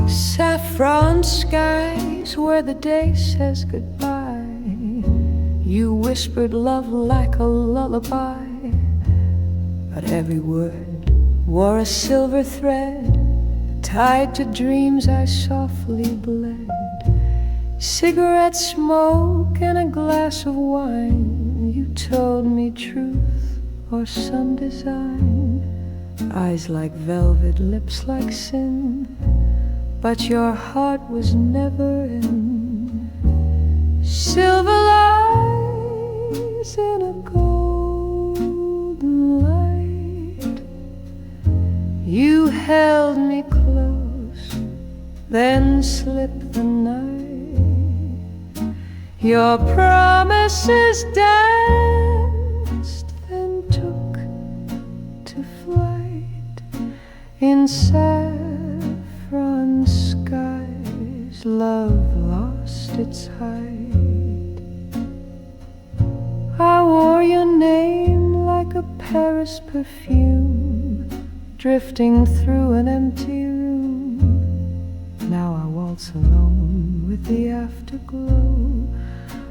Saffron skies where the day says goodbye. You whispered love like a lullaby, but every word wore a silver thread, tied to dreams I softly bled. Cigarette smoke and a glass of wine. You told me truth or some design. Eyes like velvet, lips like sin, but your heart was never in. Silver lies in a golden light. You held me close, then slipped the night. Your promises danced, then took to flight. In saffron skies, love lost its height. I wore your name like a Paris perfume, drifting through an empty room. Now I waltz alone with the afterglow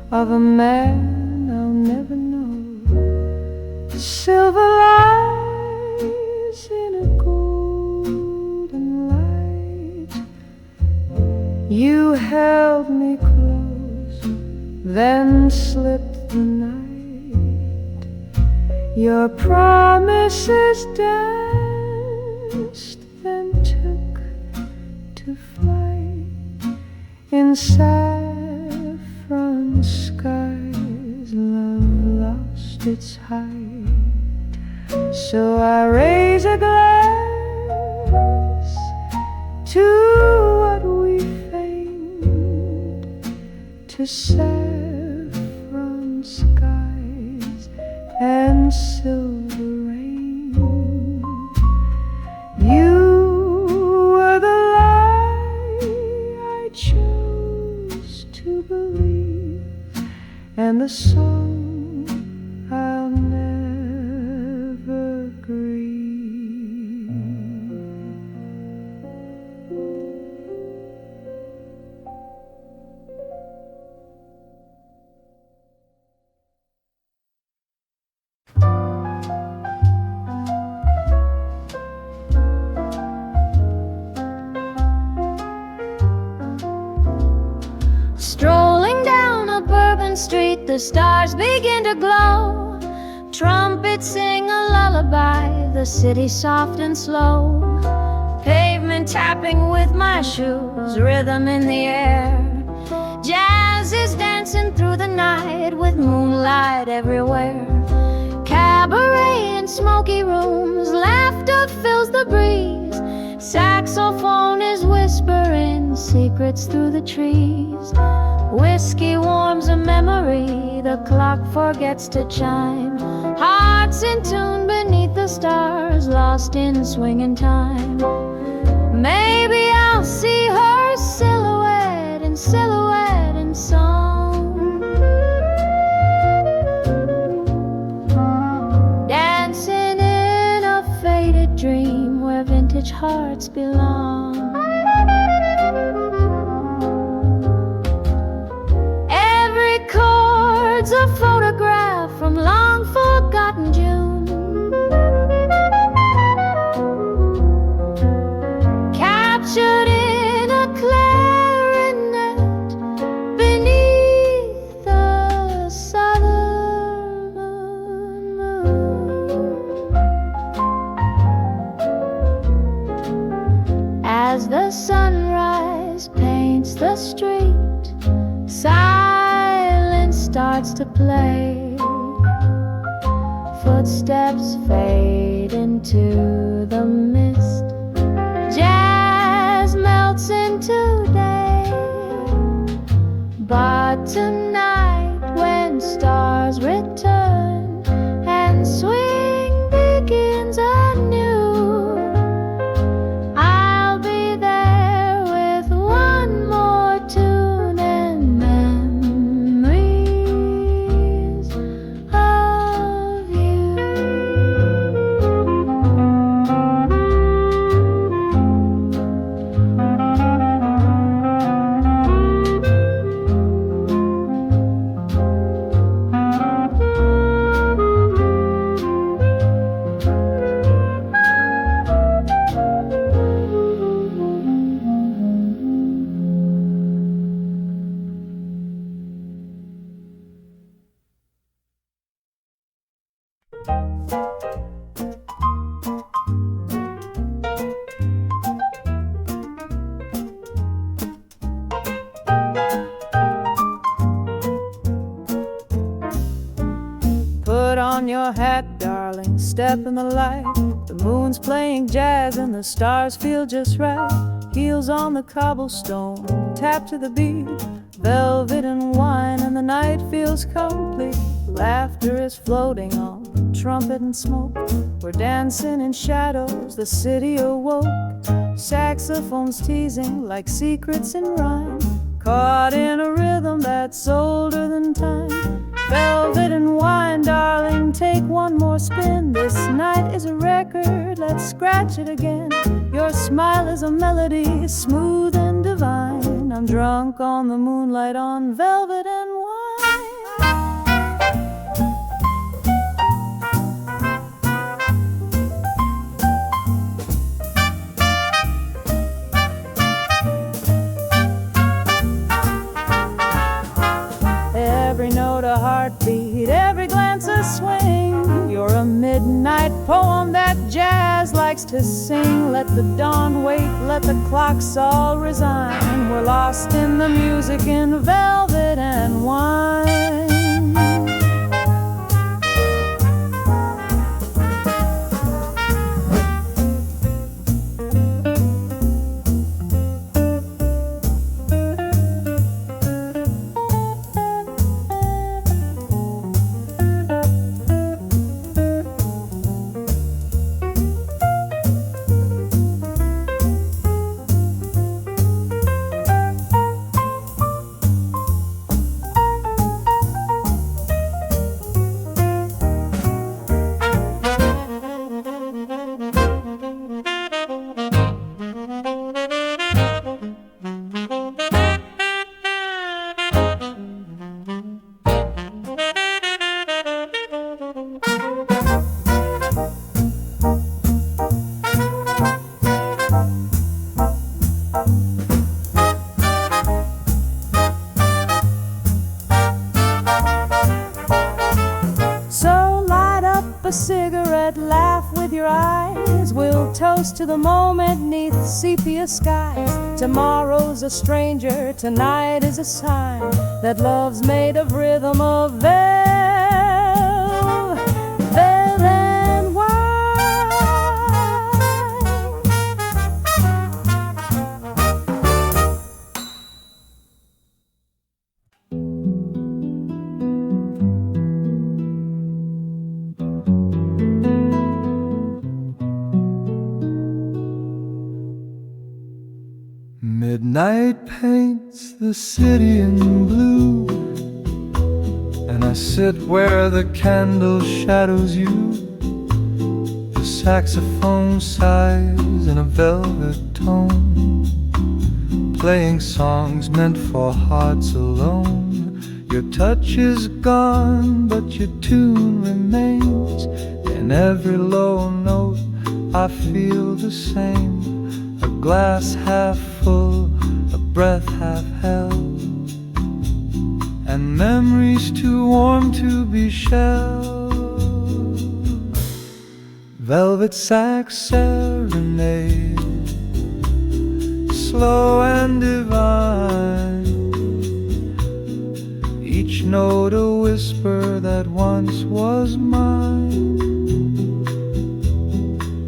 of a man I'll never know. Silver lies in a golden light. You held me close, then slipped the night. Your promises danced, then took to flight. In saffron skies, love lost its height. So I raise a glass to what we feigned, to saffron skies and silver rain. You were the lie I chose to believe, and the song I'll never grieve. Strolling down a Bourbon street, the stars begin to glow. Trumpets sing a lullaby, the city soft and slow. Pavement tapping with my shoes, rhythm in the air. Jazz is dancing through the night with moonlight everywhere. Cabaret in smoky rooms, laughter fills the breeze. Saxophone is whispering secrets through the trees. Whiskey warms a memory, the clock forgets to chime. Hearts in tune beneath the stars, lost in swinging time. Maybe I'll see her silhouette in song, dancing in a faded dream where vintage hearts belong. Every chord's a photograph from long forgotten June, captured in a clarinet beneath the southern moon. As the sunrise paints the street, silence starts to play. Footsteps fade into the mist. Jazz melts into day. But tonight, when stars return and swing begins anew, I'll be there with one more tune and memories of you. Put on your hat, darling, step in the light. The moon's playing jazz and the stars feel just right. Heels on the cobblestone, tap to the beat. Velvet and wine and the night feels complete. Laughter is floating on trumpet and smoke. We're dancing in shadows, the city awoke. Saxophones teasing like secrets in rhyme. Caught in a rhythm that's older than time. Velvet and wine, darling, take one more spin. This night is a record, let's scratch it again. Your smile is a melody, smooth and divine. I'm drunk on the moonlight on velvet and wine. Every note a heartbeat, every glance a swing. You're a midnight poem that jazz likes to sing. Let the dawn wait, let the clocks all resign. We're lost in the music in velvet and wine. A cigarette, laugh with your eyes. We'll toast to the moment neath sepia skies. Tomorrow's a stranger, tonight is a sign that love's made of rhythm of velvet and wine. Midnight paints the city in blue, and I sit where the candle shadows you. The saxophone sighs in a velvet tone, playing songs meant for hearts alone. Your touch is gone, but your tune remains. In every low note I feel the same. A glass half full, a breath half held, and memories too warm to be shelled. Velvet Sax Serenade, slow and divine, each note a whisper that once was mine.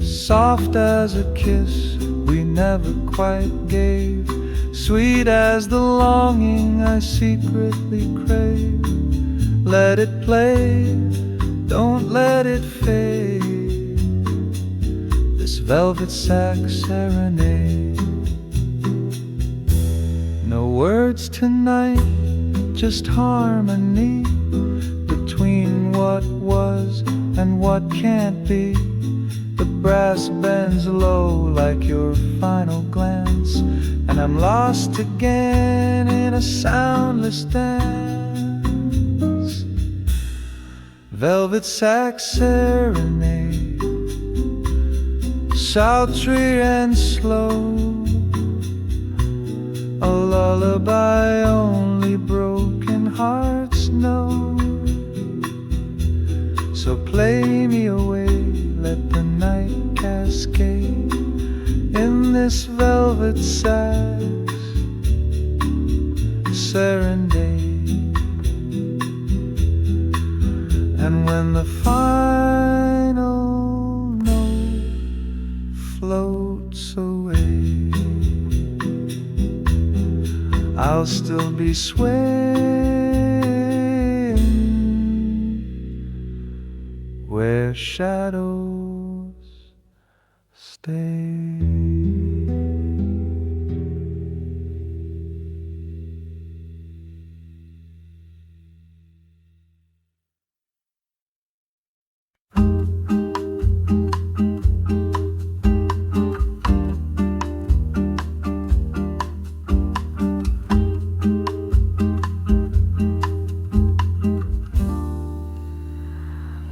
Soft as a kiss we never quite gave, sweet as the longing I secretly crave. Let it play, don't let it fade, this velvet sax serenade. No words tonight, just harmony between what was and what can't be. The brass bends low like your final glance, and I'm lost again in a soundless dance. Velvet Sax Serenade, sultry and slow, a lullaby only broken hearts know. So play me away, let the night cascade in this velvet sax serenade. And when the final note floats away, I'll still be swaying where shadows stay.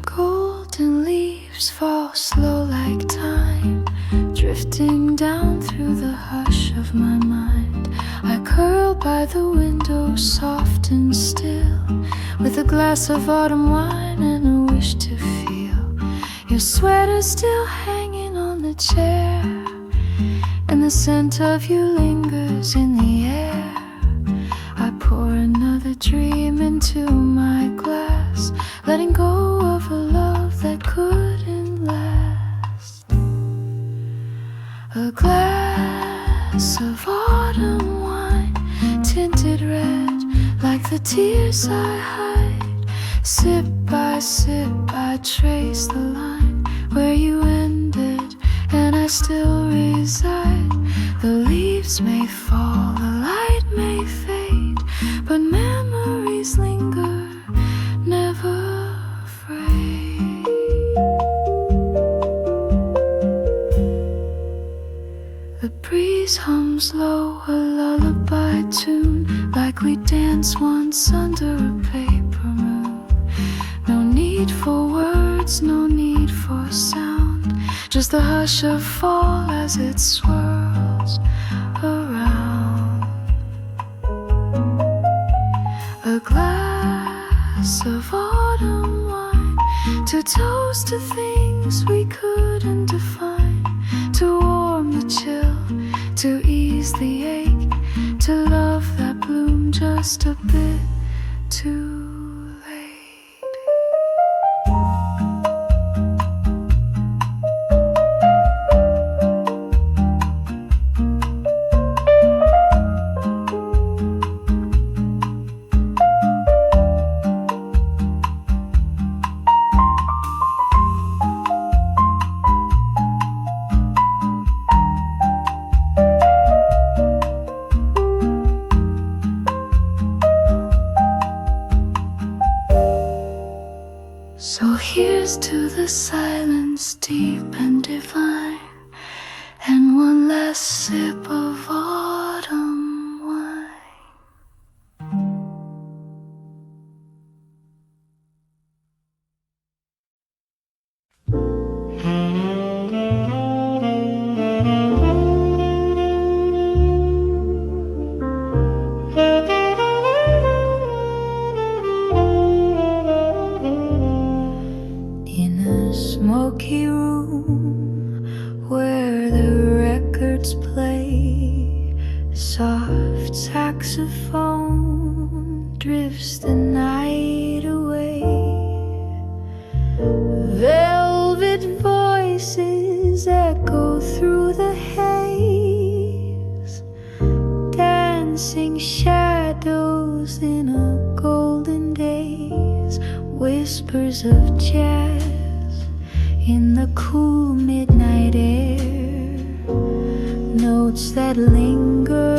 Golden leaves fall slow like time, drifting down through the hush of my mind. I curl by the window, soft and still, with a glass of autumn wine and a wish to feel your sweater still hanging on the chair, and the scent of you lingers in the air. I pour another dream into my glass, letting go of a love that couldn't last. A glass of autumn wine, tinted red like the tears I hide. Sip by sip I trace the line where you ended and I still reside. The leaves may fall, the light may fade, but memories linger, never afraid. The breeze hums low, a lullaby tune, like we danced once under a paper moon. No need for words, no need for sound, just the hush of fall as it swirls around. A glass of autumn wine, to toast to things we couldn't define, to warm the chill, to ease the ache, to love that bloomed just a bit too late. So here's to the silence deep and divine, and one last sip of autumn wine. In a smoky room where the records play, soft saxophone drifts the night away. Velvet voices echo through the haze, dancing shadows in a golden daze, whispers of jazz in the cool midnight air, notes that linger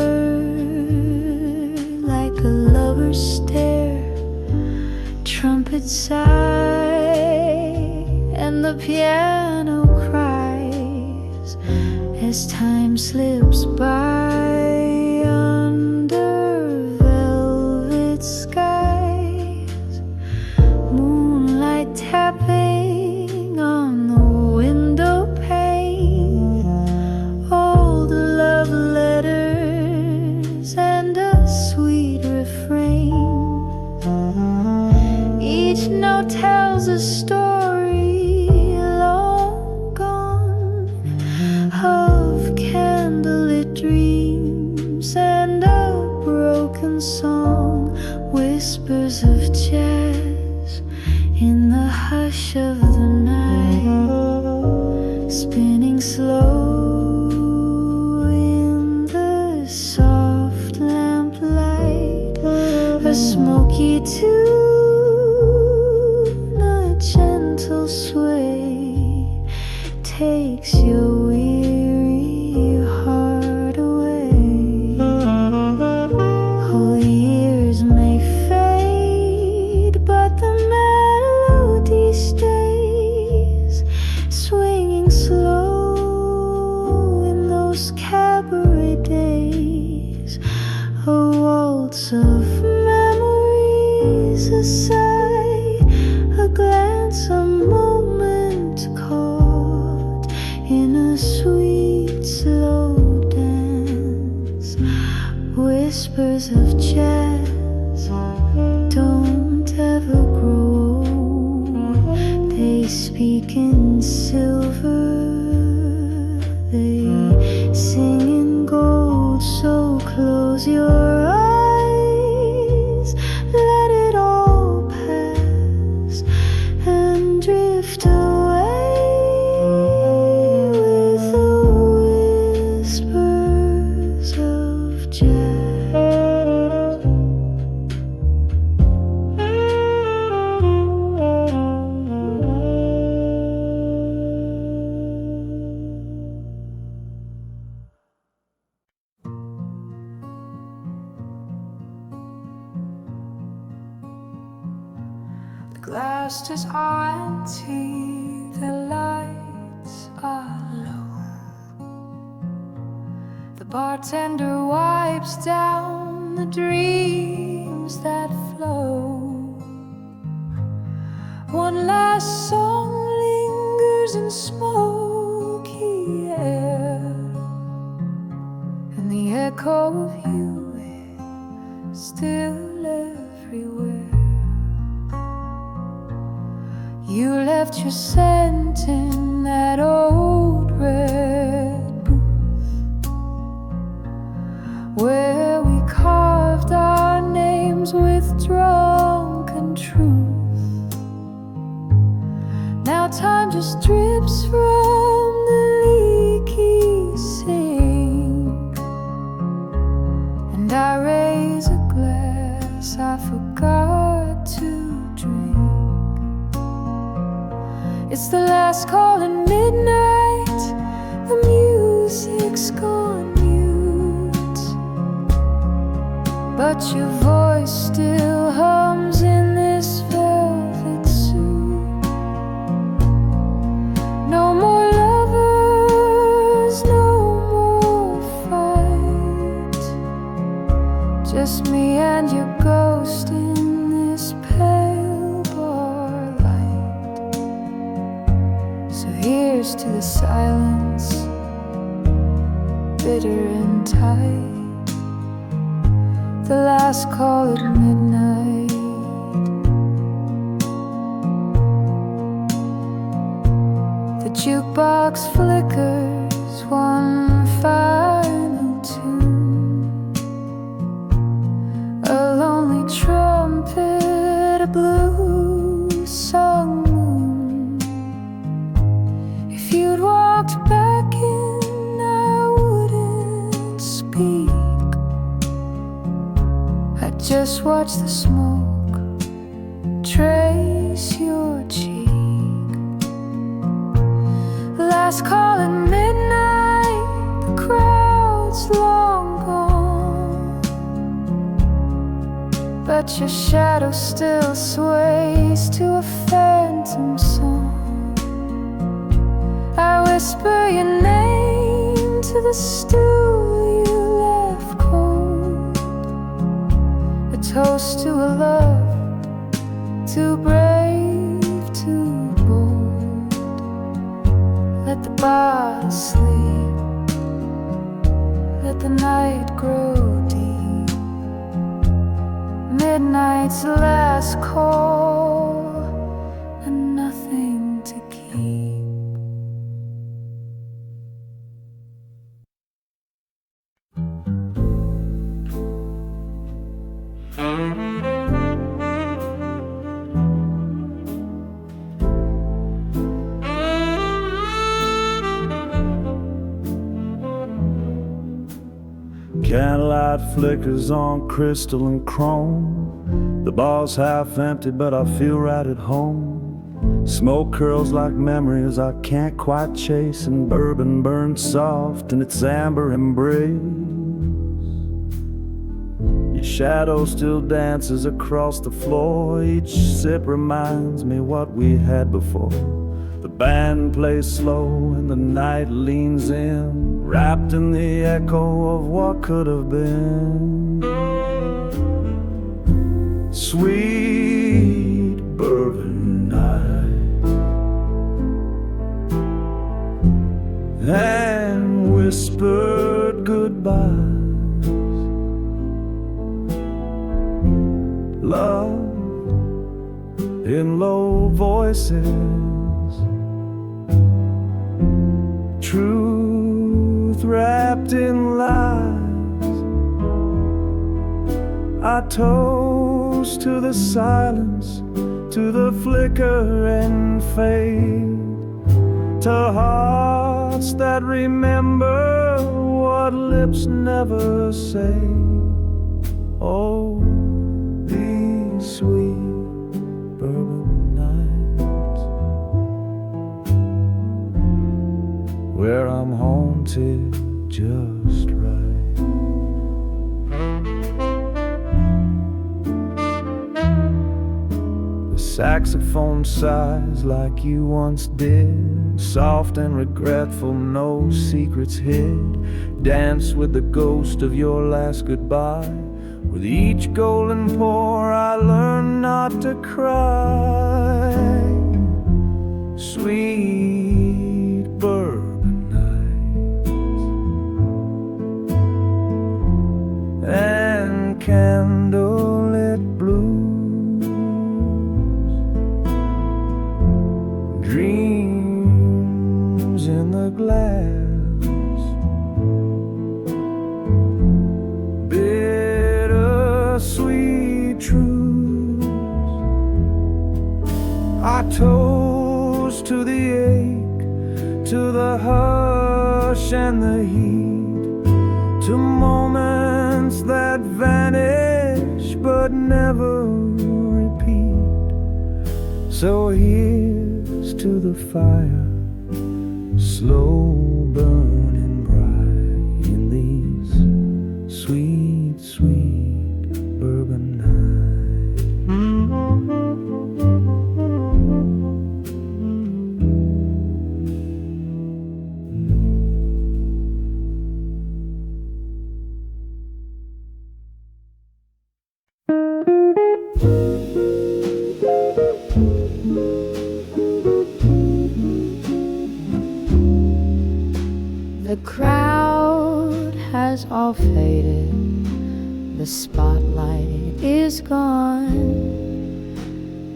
like a lover's stare. Trumpets sigh and the piano cries as time slips by under velvet skies. Moonlight tapping on the window pane, old love letters and a sweet refrain. Each note tells a story spinning slow in the soft lamplight, a smoky tune, a gentle sway takes your weary heart away. Oh, years may fade, but the melody stays, swinging slow in those cabaret days. A waltz of memories, a sigh, a glance, a moment caught in a sweet slow dance. Whispers of jazz don't ever grow old. They speak in silver, they sing in gold. So close your eyes, let it all pass, and drift away with the whispers of jazz. The glass is empty, the lights are low. The bartender wipes down the dreams that flow. One last song lingers in smoky air, and the echo of you is still everywhere. You left your scent in that old red booth, where we carved our names with drunken truth. Now time just drips from the leaky sink, and I raise a glass I forgot to drink. It's the last call at midnight, the music's gone mute, but your voice still hums in this velvet suit. No more lovers, no more fight, just me and your ghost in this pale bar light. So here's to the silence, bitter and tight, the last call at midnight. The jukebox flickers one final tune, a lonely trumpet, a blue sung moon. If you'd walked back in, I wouldn't speak. I'd just watch the smoke trace your cheek. Last call at midnight, the crowd's long gone, but your shadow still sways to a phantom song. I whisper your name to the stool you left cold, a toast to a love too brave, too bold. Let the bottle sleep, let the night grow deep. Midnight's last call, and nothing to keep. Candlelight flickers on crystal and chrome. The bar's half empty, but I feel right at home. Smoke curls like memories I can't quite chase, and bourbon burns soft in its amber embrace. Your shadow still dances across the floor. Each sip reminds me what we had before. The band plays slow and the night leans in, wrapped in the echo of what could have been. Sweet bourbon night, and whispered goodbyes. Love in low voices, truth wrapped in lies. I toast to the silence, to the flicker and fade, to hearts that remember what lips never say. Oh, these sweet bourbon nights, where I'm haunted just right. The saxophone sighs like you once did, soft and regretful, no secrets hid. Dance with the ghost of your last goodbye. With each golden pour I learn not to cry. Sweet bourbon nights and candlelit blues, dreams in the glass, sweet truths. I toast to the ache, to the hush and the heat, to moments that vanish but never repeat. So here's to the fire, slow burning bright in these sweet, sweet bourbon night. The crowd has all faded, the spotlight is gone,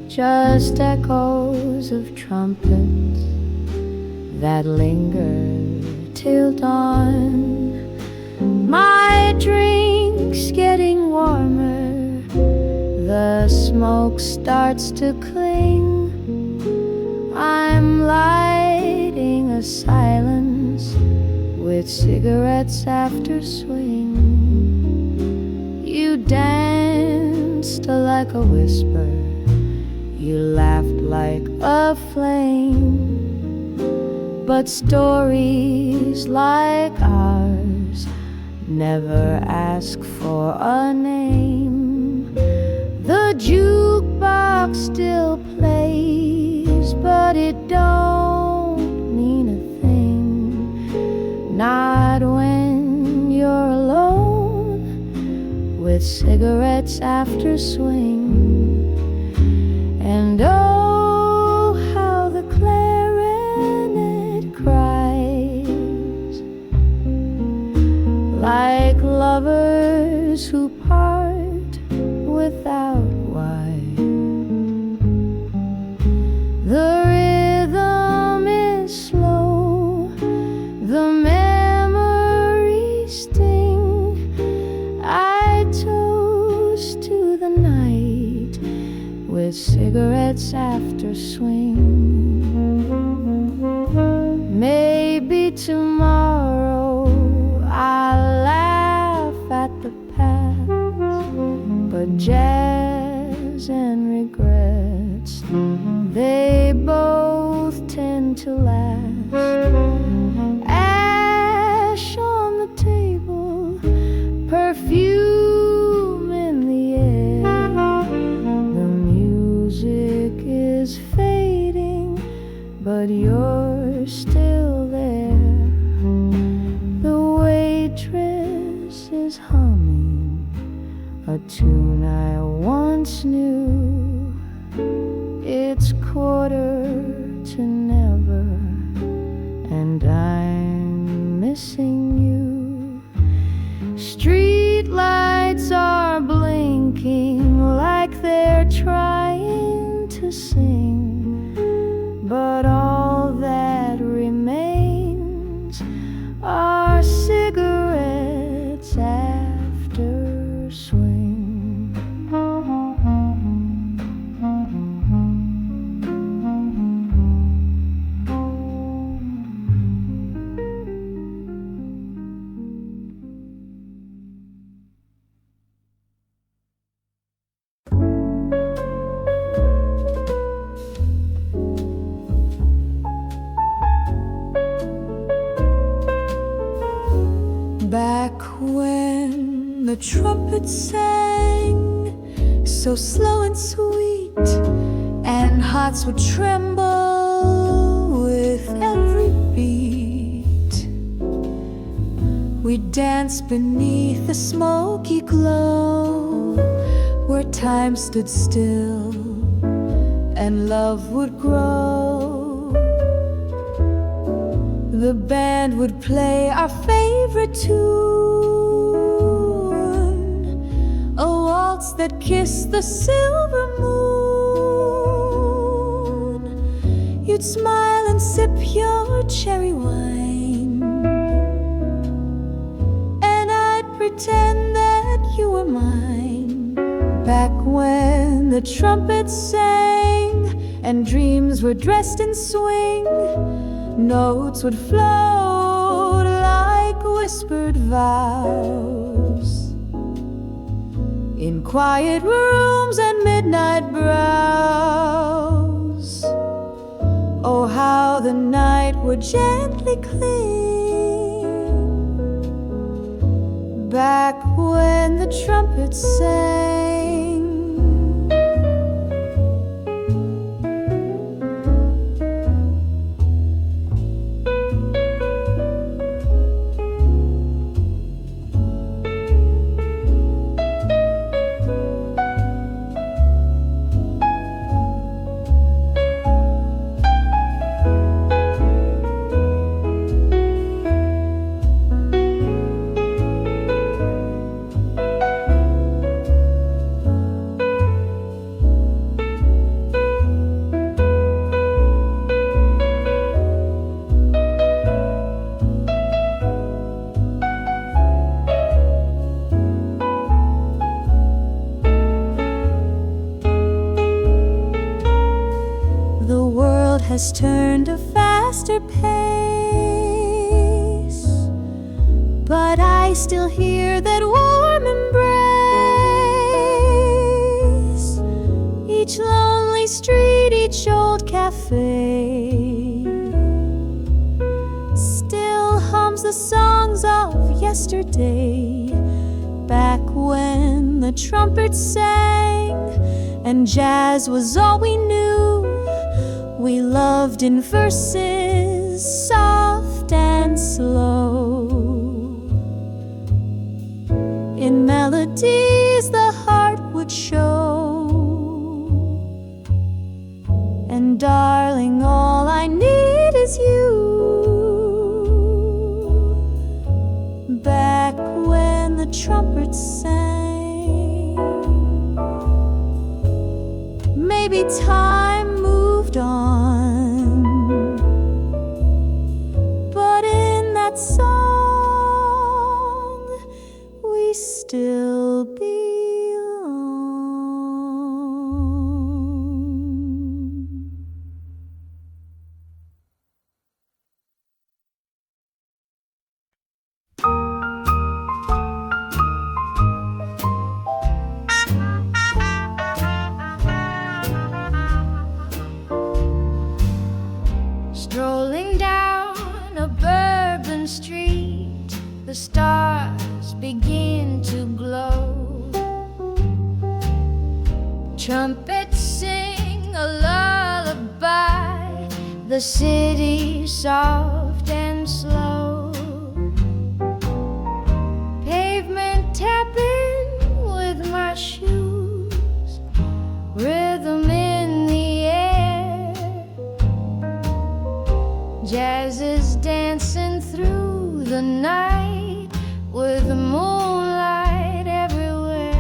just echoes of trumpets that linger till dawn. My drink's getting warmer, the smoke starts to cling. I'm lighting a silence with cigarettes after swing. You danced like a whisper, you laughed like a flame, but stories like ours never ask for a name. The jukebox still plays, but it don't mean a thing, not when you're alone with cigarettes after swing. And oh, how the clarinet cries, like lovers who part without why. The rhythm is slow, the memories sting. I toast to the night with cigarettes after swing. Maybe tomorrow I'll laugh going to last. Ash on the table, perfume in the air. The music is fading, but you're still there. The waitress is humming a tune I once knew. It's 1:45, and I'm missing you. Street lights are blinking like they're trying to sing, but all that remains are cigarettes after swing. Back when the trumpets sang so slow and sweet, and hearts would tremble with every beat, we'd dance beneath the smoky glow, where time stood still and love would grow. The band would play our favorite tune, a waltz that kissed the silver moon. You'd smile and sip your cherry wine, and I'd pretend that you were mine. Back when the trumpets sang and dreams were dressed in swing, notes would float like whispered vows in quiet rooms and midnight brows. Oh, how the night would gently cling back when the trumpets sang. Has turned a faster pace, but I still hear that warm embrace. Each lonely street, each old cafe still hums the songs of yesterday. Back when the trumpets sang and jazz was all we knew, we loved in verses soft and slow. In melodies the heart would show. And darling, all I need is you. Back when the trumpets sang, maybe time moved on, but in that song we still belong. Strolling down a Bourbon street, the stars begin to glow. Trumpets sing a lullaby, the city soft and slow. Pavement tapping with my shoes, rhythm in the air. Jazz is dancing through the night with the moonlight everywhere.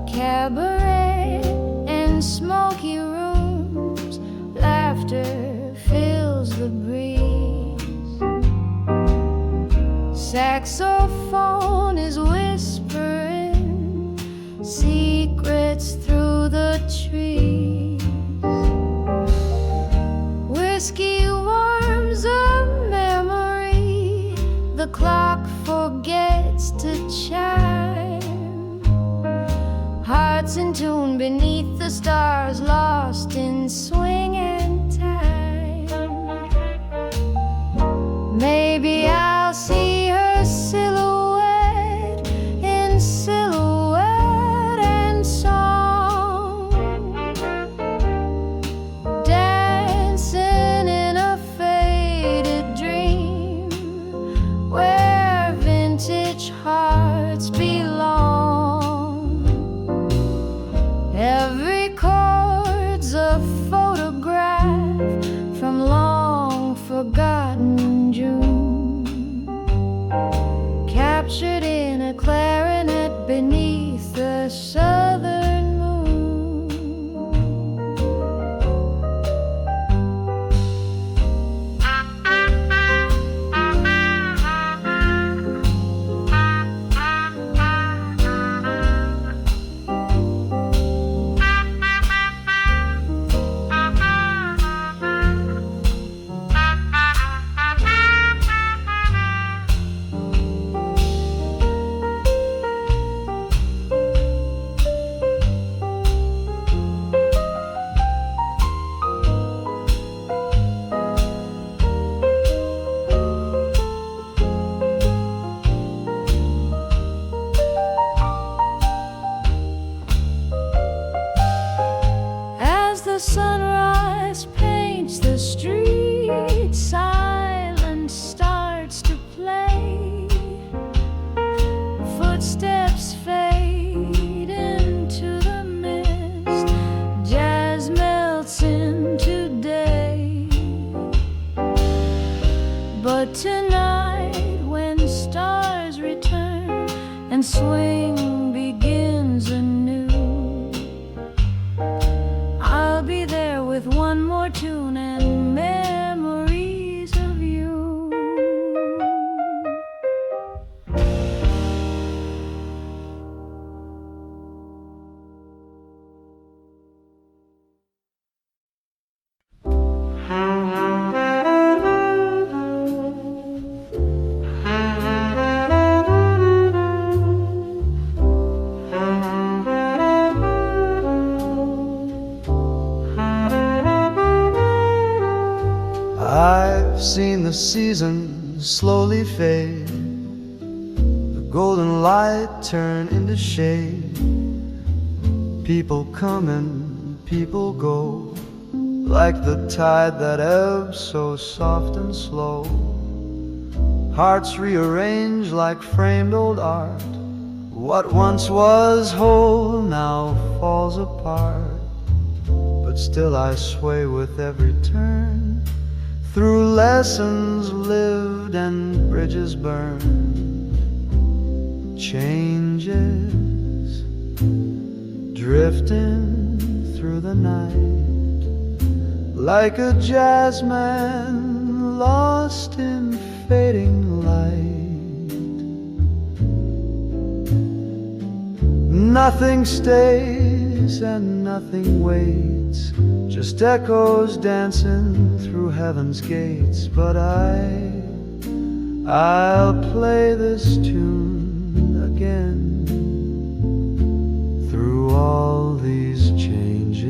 Cabaret and smoky rooms, laughter fills the breeze. Saxophone is whispering secrets through the trees. Whiskey warms a memory, the clock forgets to chime. Hearts in tune beneath the stars, lost in swing and time. Maybe I'll see her silhouette in silhouette and song, dancing in a faded dream where vintage hearts belong. Every chord's a photograph from long forgotten June, captured in a clarinet beneath the southern moon. As the sunrise paints the street, silence starts to play. Footsteps fade into the mist, jazz melts into day. But tonight, when stars return and swing begins anew, I'll be there with one more tune and memories of you. I've seen the season slowly fade, the golden light turn into shade. People come and people go, like the tide that ebbs so soft and slow. Hearts rearrange like framed old art. What once was whole now falls apart, but still I sway with every turn, through lessons lived and bridges burned. Changes drifting through the night, like a jazzman lost in fading light. Nothing stays and nothing waits, just echoes dancing through heaven's gates. But I'll play this tune again through all these changes.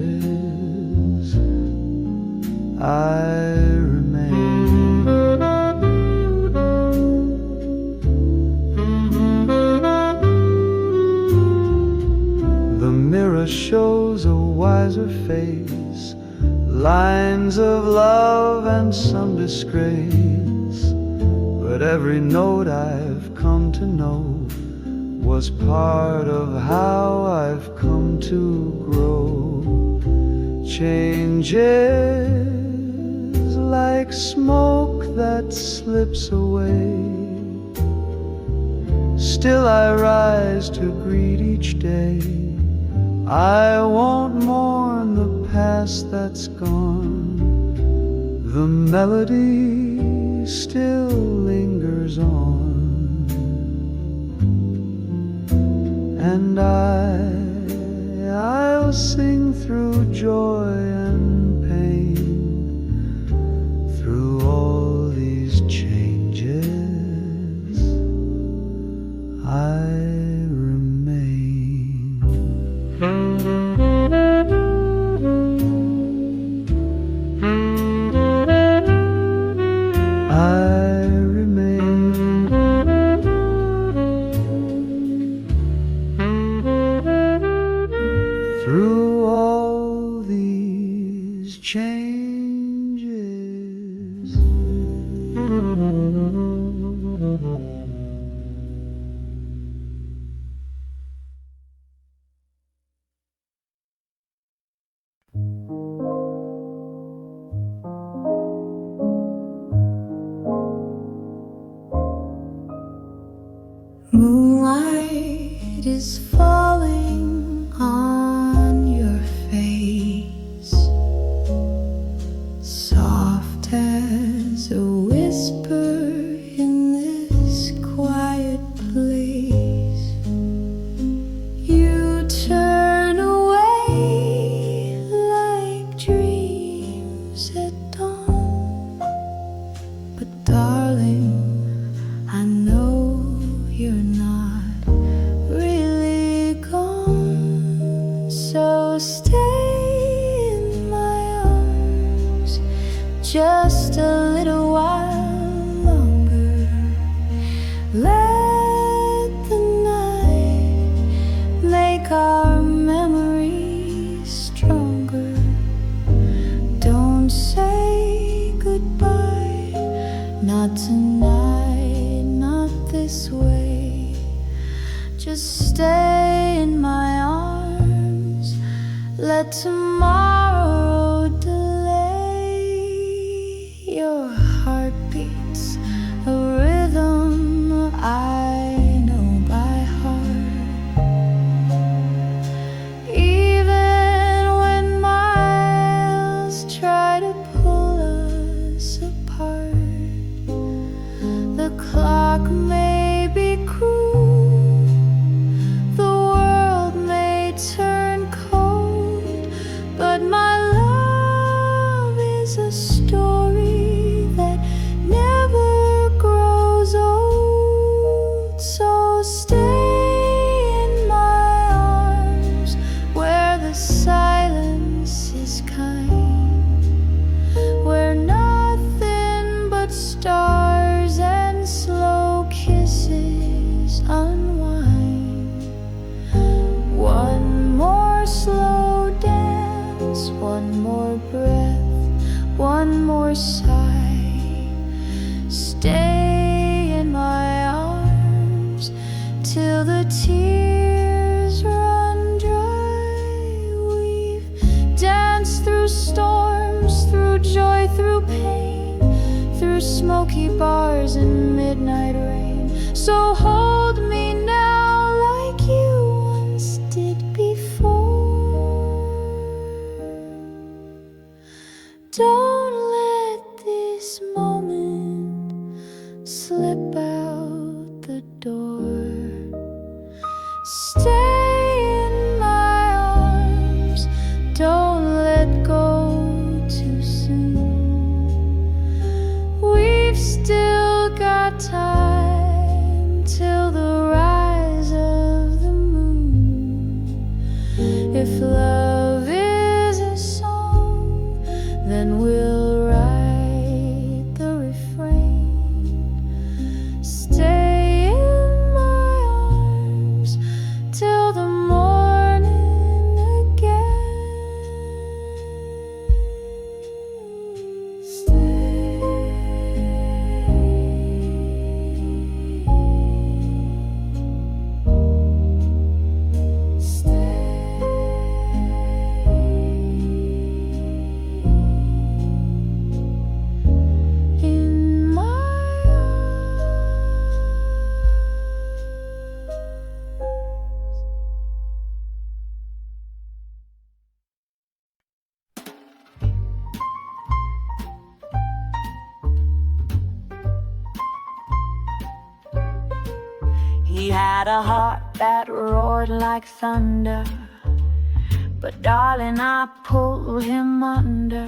I remain. The mirror shows a wiser face, lines of love and some disgrace. But every note I've come to know was part of how I've come to grow. Changes like smoke that slips away. Still I rise to greet each day. I won't mourn the past that's gone. The melody still lingers on. And I'll sing through joy and pain, through all these changes, I remain. I remain. Through all these changes. Moonlight is falling on your face, soft as a whisper in this quiet place. You turn away like dreams at dawn, but darling, I know you're not really gone, so stay in my arms just a little while longer. Let the night make our memories stronger. Don't say goodbye, not tonight, not this way. Just stay in my arms, let tomorrow delay. Your heart beats a rhythm I know by heart. Even when miles try to pull us apart, the clock may be cruel, the world may turn cold, but my love is a story that never grows old. So stay in my arms where the silence is kind, where nothing but stars and slow kisses unwind. One more slow dance, one more breath, one more sigh. Stay in my arms till the tears run dry. We've danced through storms, through joy, through pain, through smoky bars and midnight rain. So hold me now like you once did before. Don't let this moment slip out the door. Stay in my arms, don't let go too soon. We've still got time till the rise of the moon. If love is a song, then we'll He had a heart that roared like thunder, but darling, I pulled him under.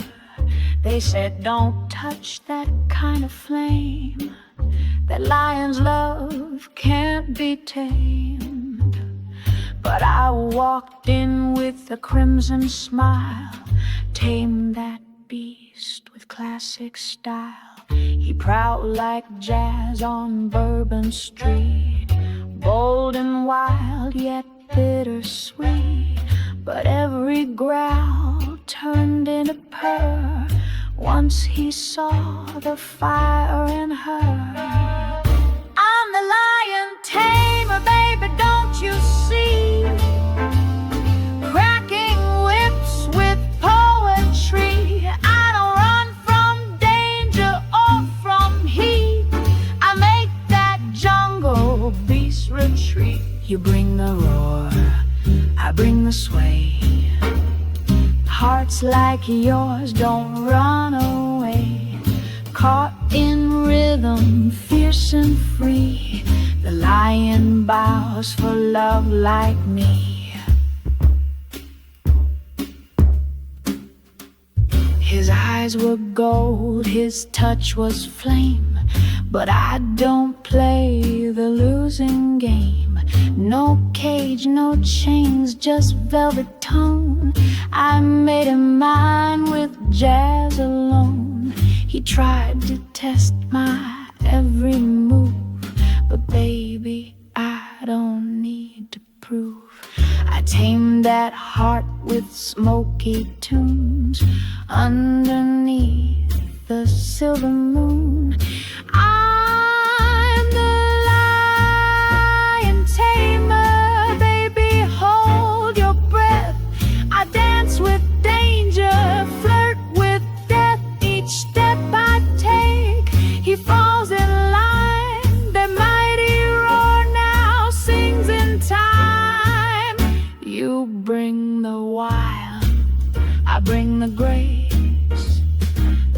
They said don't touch that kind of flame, that lion's love can't be tamed. But I walked in with a crimson smile, tamed that beast with classic style. He prowled like jazz on Bourbon Street, bold and wild yet bittersweet. But every growl turned into purr once he saw the fire in her. I'm the Lion Tamer, baby, don't you see? Cracking whips with poetry. I don't run from danger or from heat. I make that jungle beast retreat. You bring the roar, I bring the sway. Hearts like yours don't run away. Caught in rhythm, fierce and free, the lion bows for love like me. His eyes were gold, his touch was flame, but I don't play the losing game. No cage, no chains, just velvet tone. I made him mine with jazz alone. He tried to test my every move, but baby, I don't need to prove. I tamed that heart with smoky tunes underneath the silver moon. I'm the Lion Tamer, baby, hold your breath. I dance with danger, flirt with death. Each step I take, he falls in line. Their mighty roar now sings in time. You bring the wild, I bring the grace.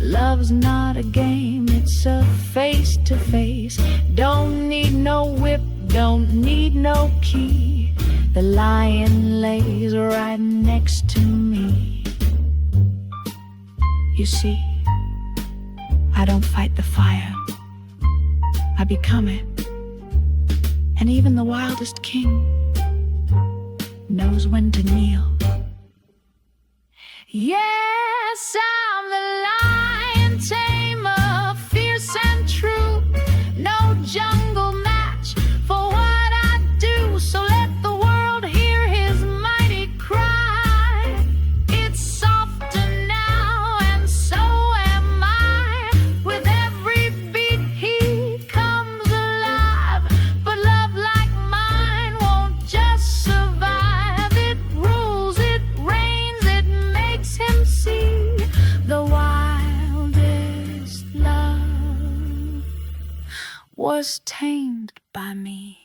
Love's not a game, it's a face-to-face. Don't need no whip, don't need no key. The lion lays right next to me. You see, I don't fight the fire, I become it. And even the wildest king knows when to kneel. Yes, I'm the Lion Tamer, fierce and true. No jungle match for what I do. So let the world hear his mighty cry. It's softer now and so am I. With every beat he comes alive. But love like mine won't just survive. It rules, it reigns, it makes him see the wildest love was tamed by me.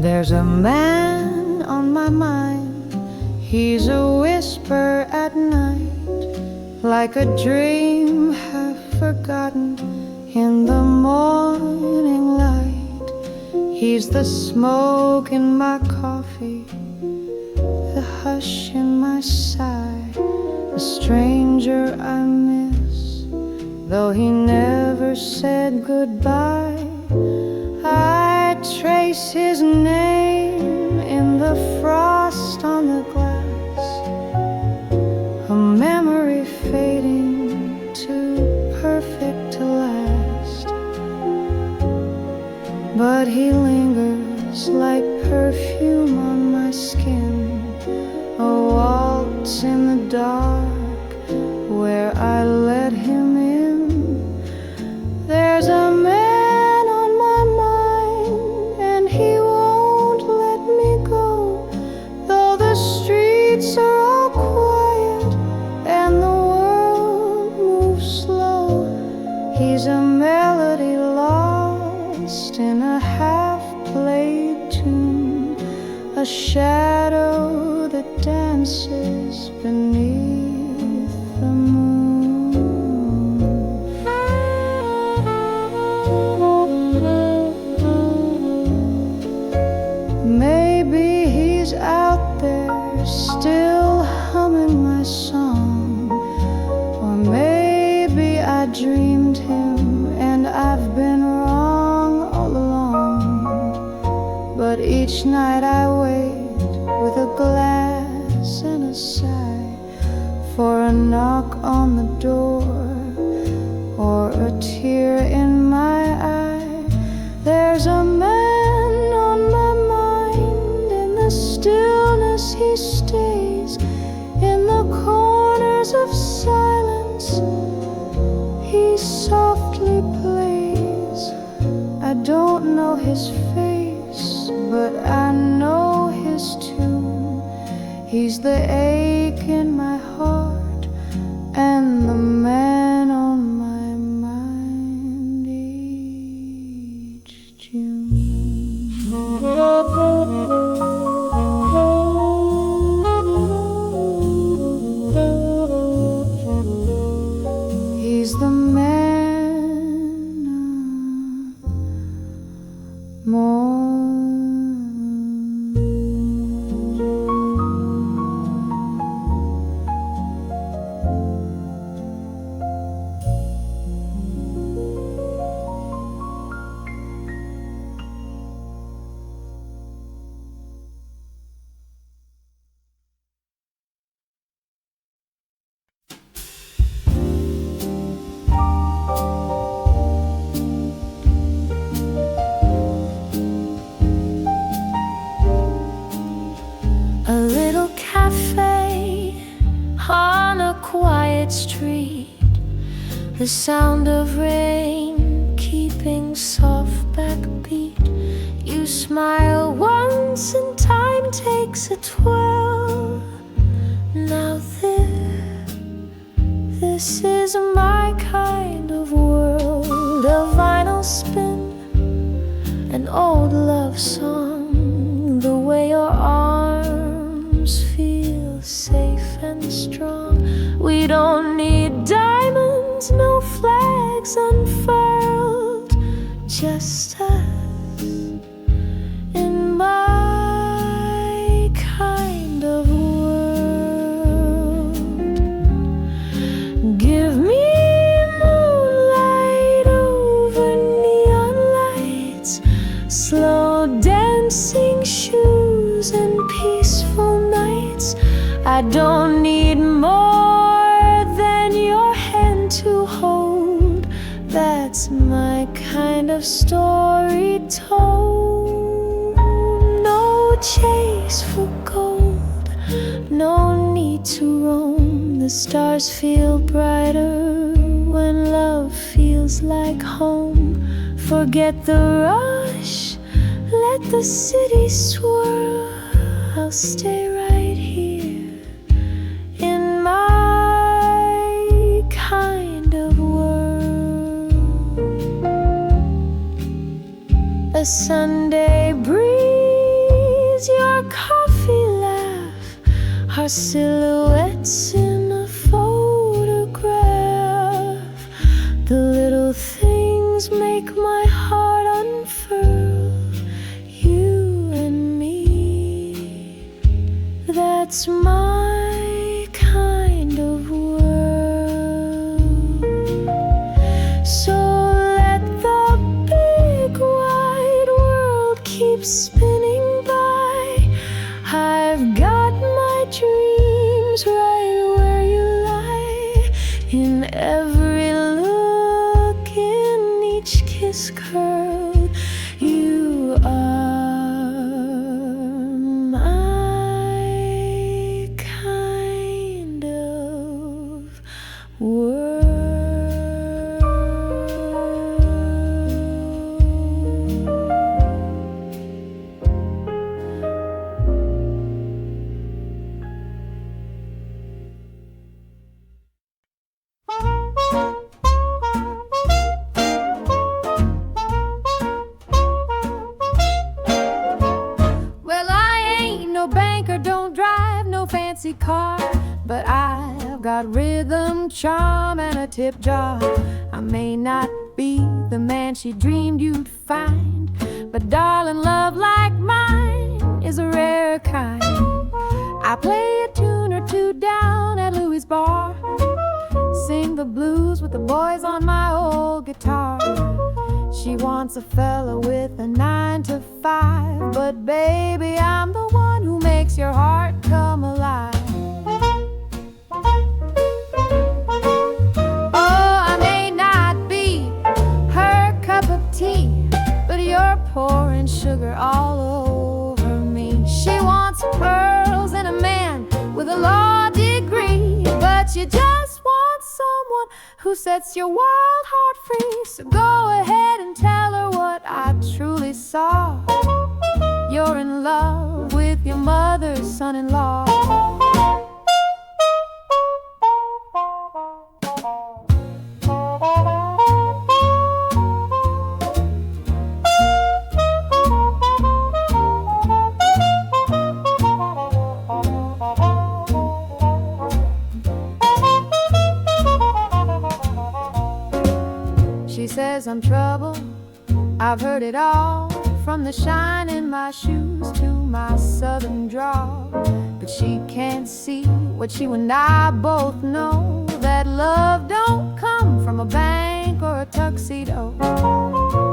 There's a man on my mind, he's a whisper at night, like a dream half forgotten in the morning light. He's the smoke in my coffee, the hush in my sigh, the stranger I miss, though he never said goodbye. I trace his name in the frost on the glass, a memory fading too perfect to last. But he lingers like perfume on my skin, a waltz in the dark where I let him in. There's a man are all quiet and the world moves slow. He's a melody lost in a half shadow that dances beneath the moon. Maybe he's out there still humming my song, or maybe I dreamed him and I've been wrong all along. But each night I wait with a glass and a sigh for a knock on the door or a tear in my eye. There's a man on my mind. In the stillness he stays, in the corners of silence he softly plays. I don't know his face, but I know his tune. He's the ache in my heart and the man on my mind each June. He's the man more. A little cafe on a quiet street, the sound of rain keeping soft backbeat. You smile once and time takes a twirl. Now this is my kind of world. A vinyl spin, an old love song, the way your arms feel safe and strong. We don't need diamonds, no flags unfurled, just us in my kind of world. Give me moonlight over neon lights, slow dancing shoes and peaceful nights. I don't need more than your hand to hold. That's my kind of story told. No chase for gold, no need to roam. The stars feel brighter when love feels like home. Forget the rush, let the city swirl. I'll stay right here in my kind of world. A Sunday breeze, your coffee laugh, our silhouettes in a photograph. The little things make my heart unfurl. You and me, that's my kind of world. So let the big wide world keep spinning by. I've got my dreams right where you lie, in every look, in each kiss curled. You are my kind of world. Well, I ain't fancy car, but I've got rhythm, charm, and a tip jar. I may not be the man she dreamed you'd find, but darling, love like mine is a rare kind. I play a tune or two down at Louis' bar, sing the blues with the boys on my old guitar. She wants a fella with a 9 to 5, but baby, I'm the one who makes your heart come alive. Oh, I may not be her cup of tea, but you're pouring sugar all over me. She wants pearls and a man with a law degree, but you just want someone who sets your wild heart free. So go ahead and tell her what I truly saw. You're in love with your mother's son-in-law. She says I'm trouble, I've heard it all, from the shine in my shoes to my southern drawl. But she can't see what you and I both know, that love don't come from a bank or a tuxedo.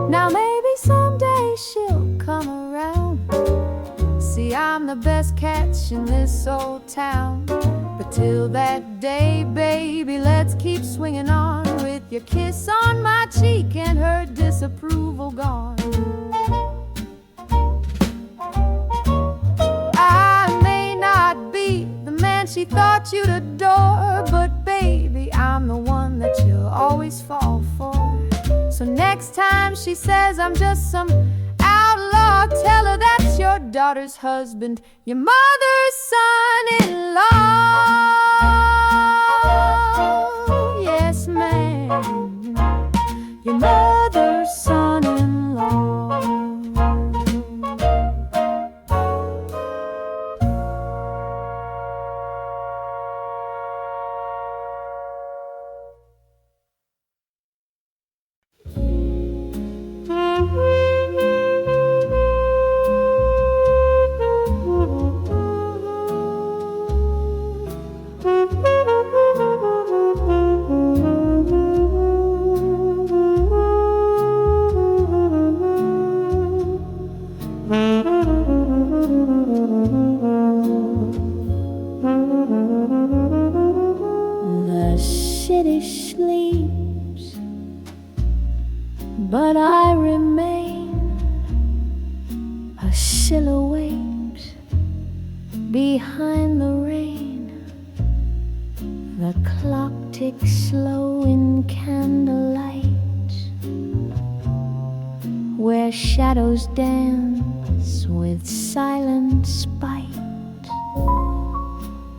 Now maybe someday she'll come around. See, I'm the best catch in this old town. But till that day, baby, let's keep swinging on, with your kiss on my cheek and her disapproval gone. I may not be the man she thought you'd adore, but baby, I'm the one that you'll always fall for. So next time she says I'm just some outlaw, tell her that's your daughter's husband, your mother's son-in-law. Yes, ma'am, your mother's son-in-law. The city sleeps, but I remain a silhouette behind the rain. The clock ticks slow in candlelight, where shadows dance with silent spite.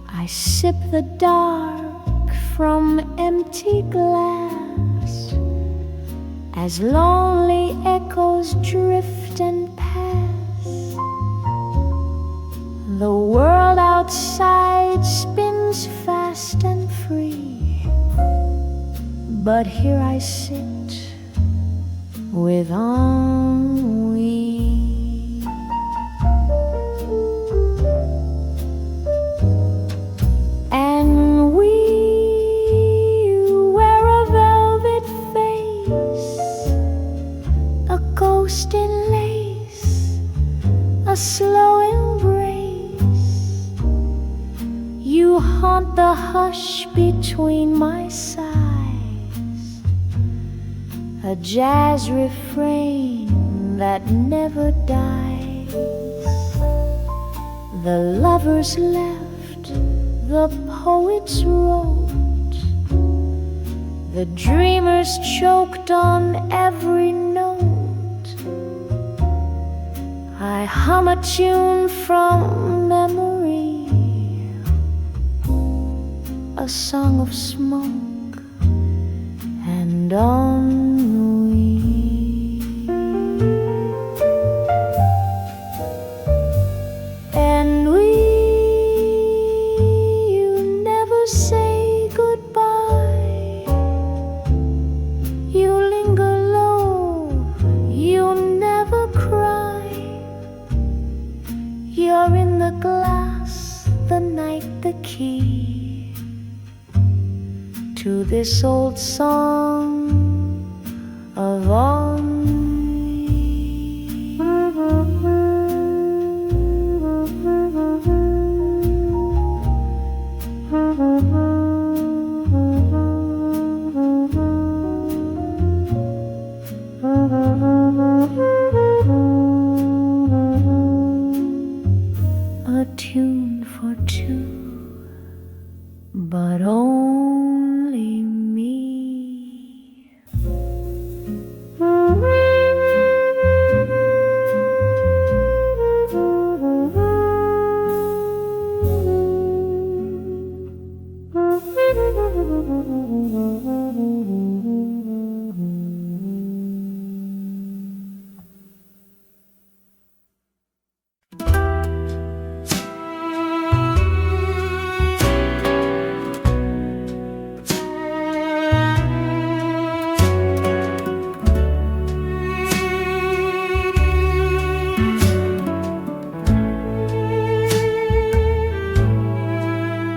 I sip the dark from empty glass, as lonely echoes drift and pass. The world outside spins fast and free, but here I sit with ennui. And we wear a velvet face, a ghost in lace, a slow embrace. You haunt the hush between my sighs, a jazz refrain that never dies. The lovers left, the poets wrote, the dreamers choked on every note. I hum a tune from memory, a song of smoke and ennui. And we to this old song of ennui. A tune for two, but only me.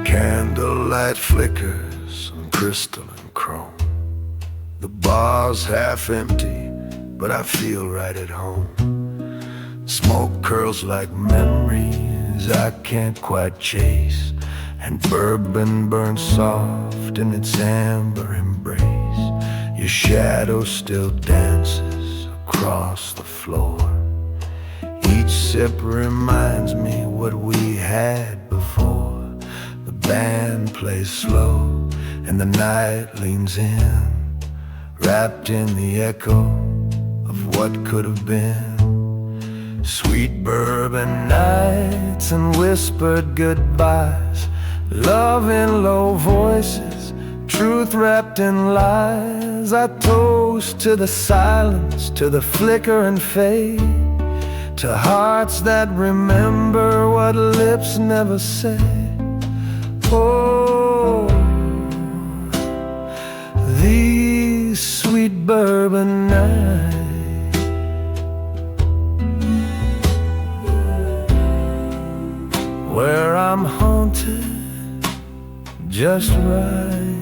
Candlelight flickers on crystal and chrome. The bar's half empty, but I feel right at home. Smoke curls like memories I can't quite chase, and bourbon burns soft in its amber embrace. Your shadow still dances across the floor. Each sip reminds me what we had before. The band plays slow and the night leans in, wrapped in the echo of what could have been. Sweet bourbon nights and whispered goodbyes, love in low voices, truth wrapped in lies. I toast to the silence, to the flicker and fade, to hearts that remember what lips never said. Oh, these sweet bourbon nights, where I'm haunted just right.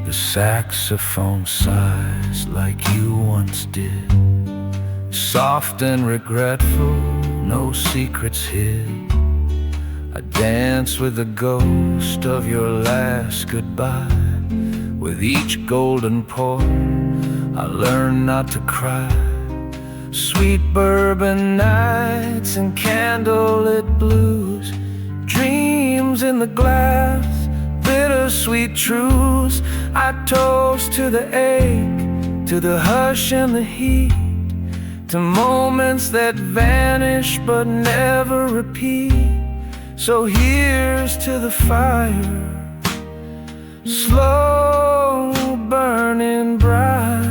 The saxophone sighs like you once did, soft and regretful, no secrets hid. I dance with the ghost of your last goodbye. With each golden pour, I learn not to cry. Sweet bourbon nights and candlelit blues, dreams in the glass, bittersweet truths. I toast to the ache, to the hush and the heat, to moments that vanish but never repeat. So here's to the fire, slow burning bright,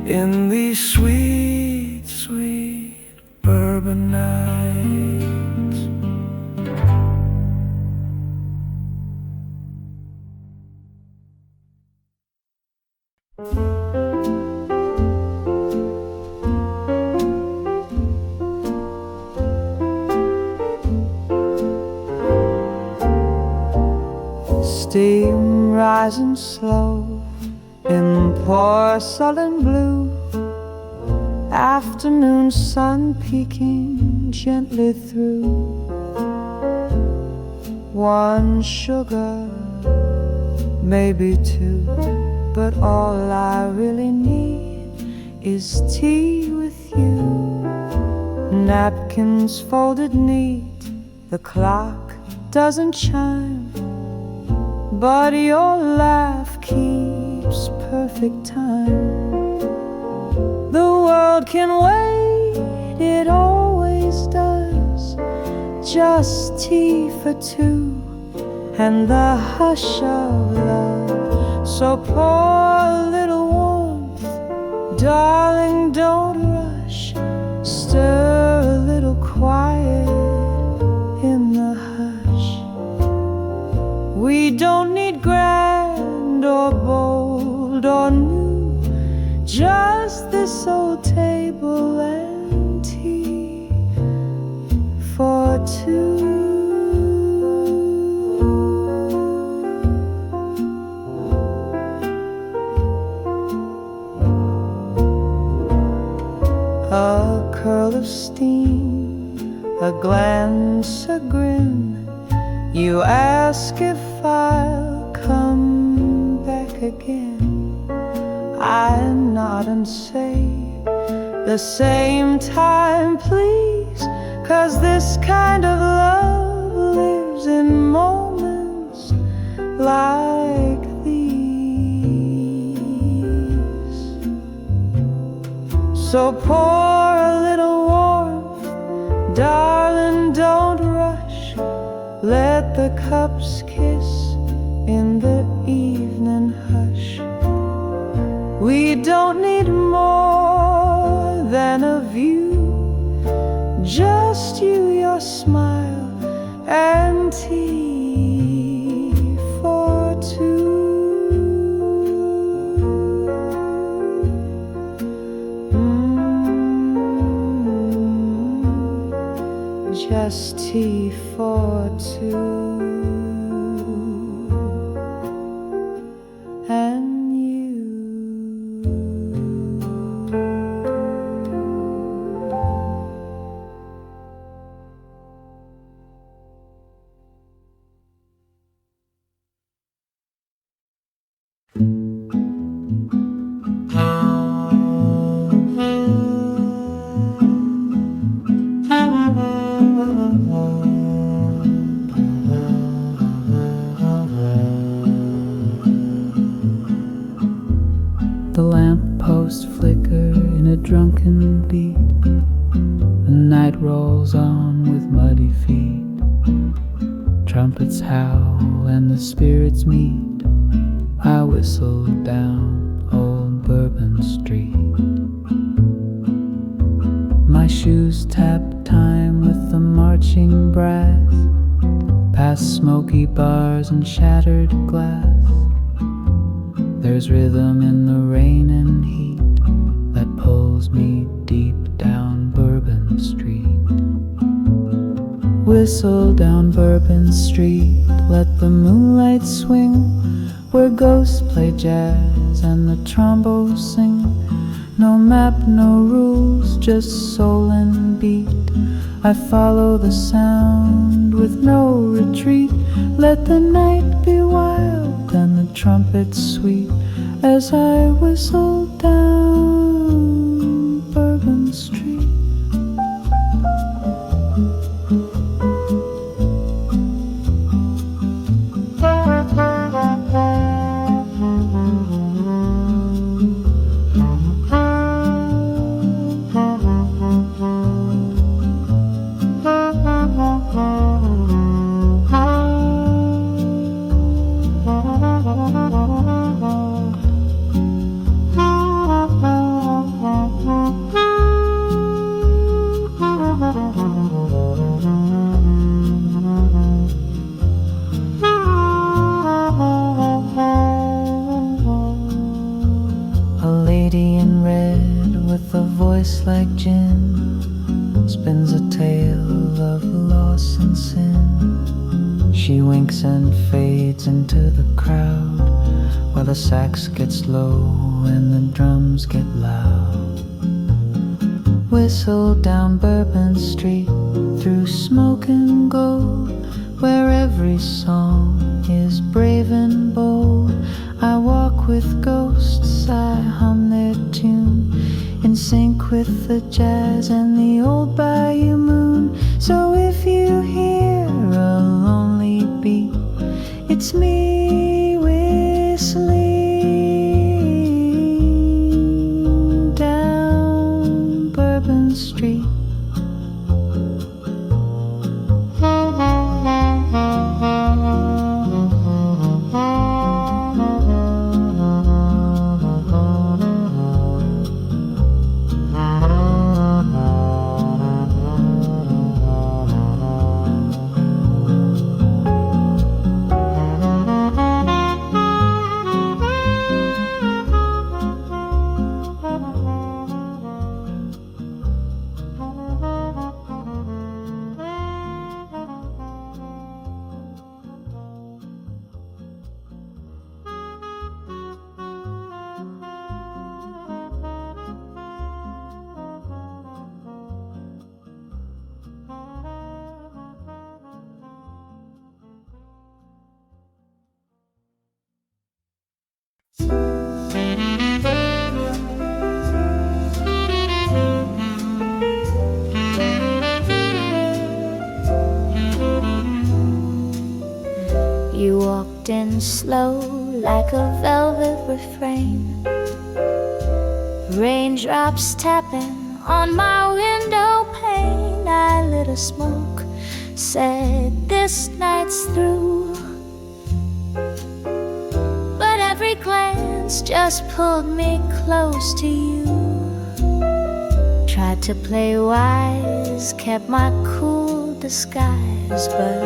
in these sweet, sweet bourbon nights. Steam rising slow in porcelain blue, afternoon sun peeking gently through. One sugar, maybe two, but all I really need is tea with you. Napkins folded neat, the clock doesn't chime, but your laugh keeps perfect time. The world can wait, it always does. Just tea for two, and the hush of love. So pour a little warmth, darling, don't rush. Stir a little quiet in the hush. We don't need grand or bold or new, just this old table and tea for two. A curl of steam, a glance, a grin. You ask if I'll come back again. I nod and say the same time, please, 'cause this kind of love lives in moments like these. So pour a little warmth, darling, don't rush. Let the cups kiss in the evening hush. We don't need more than a view, just you, your smile, and tea for two. Just tea for two. And the lamppost flicker in a drunken beat. The night rolls on with muddy feet. Trumpets howl and the spirits meet. I whistle down old Bourbon Street. My shoes tap time with the marching brass, past smoky bars and shattered glass. There's rhythm in the rain and heat that pulls me deep down Bourbon Street. Whistle down Bourbon Street, let the moonlight swing, where ghosts play jazz and the trombones sing. No map, no rules, just soul and beat. I follow the sound with no retreat. Let the night be wild and the trumpets sweet as I whistle down Bourbon Street. Like gin spins a tale of loss and sin. She winks and fades into the crowd, while the sax gets low and the drums get loud. Whistle down Bourbon Street through smoke and gold, where every song is brave and bold. I walk with ghosts, I hum their tune, in sync with the jazz and the old bayou moon. So if you hear a lonely beat, it's me whistling down Bourbon Street. You walked in slow like a velvet refrain, raindrops tapping on my window pane. I lit a smoke, said this night's through, but every glance just pulled me close to you. Tried to play wise, kept my cool disguise, but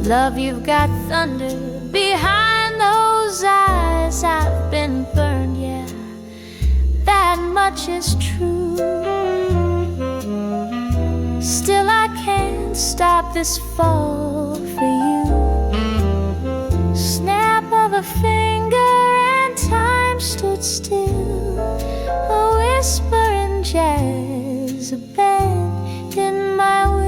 love, you've got thunder behind those eyes. I've been burned, yeah, that much is true. Still I can't stop this fall for you. Snap of a finger and time stood still. A whisper in jazz, a bend in my will.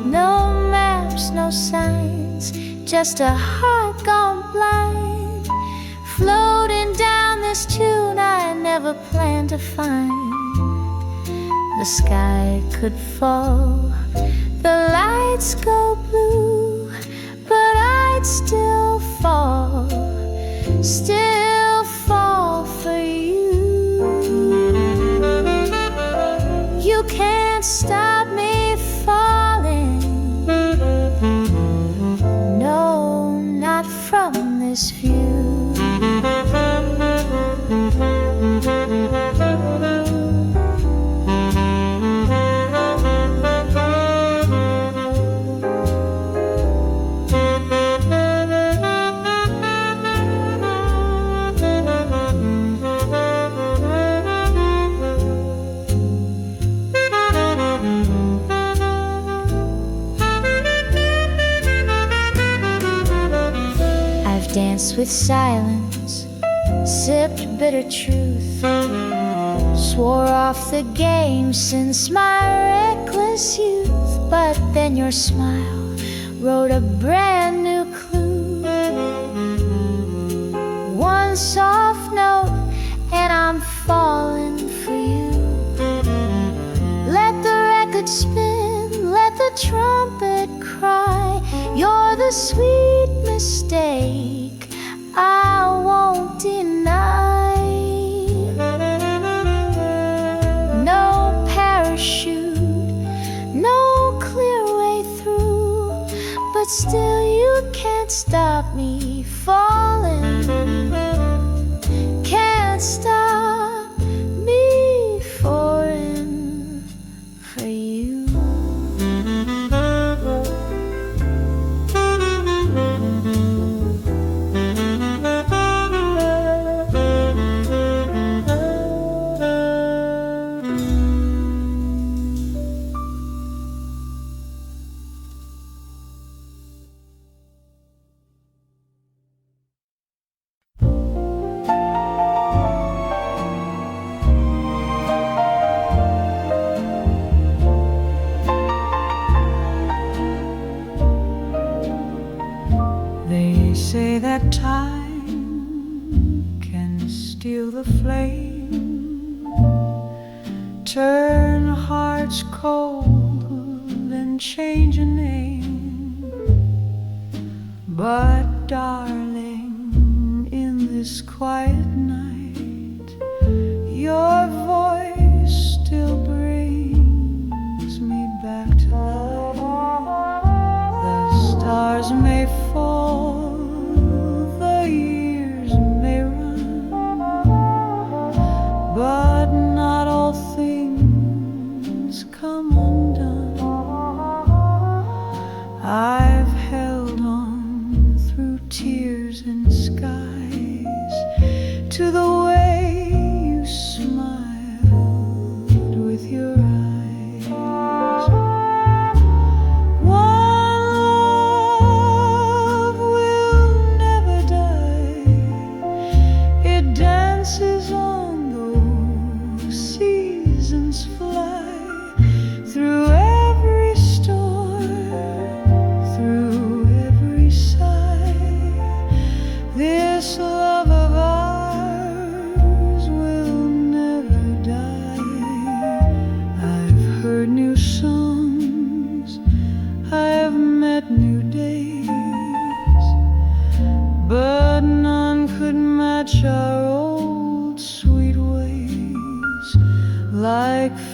No maps, no signs, just a heart gone blind, floating down this tune I never planned to find. The sky could fall, the lights go blue, but I'd still fall for you. You can't stop me falling, no, not from this view. Danced with silence, sipped bitter truth, swore off the game since my reckless youth. But then your smile wrote a brand new clue. One soft note and I'm falling for you. Let the record spin, let the trumpet cry. You're the sweet mistake I won't deny. No parachute, no clear way through, but still you can't stop me falling. Can't stop me falling for you. They say that time can steal the flame, turn hearts cold and change a name. But darling, in this quiet night, your voice still brings me back to life. The stars may fall, the years may run, but not all things come undone. I've held on through tears and skies to the way you smiled with your eyes. Dances on those seasons fly through every storm, through every sigh.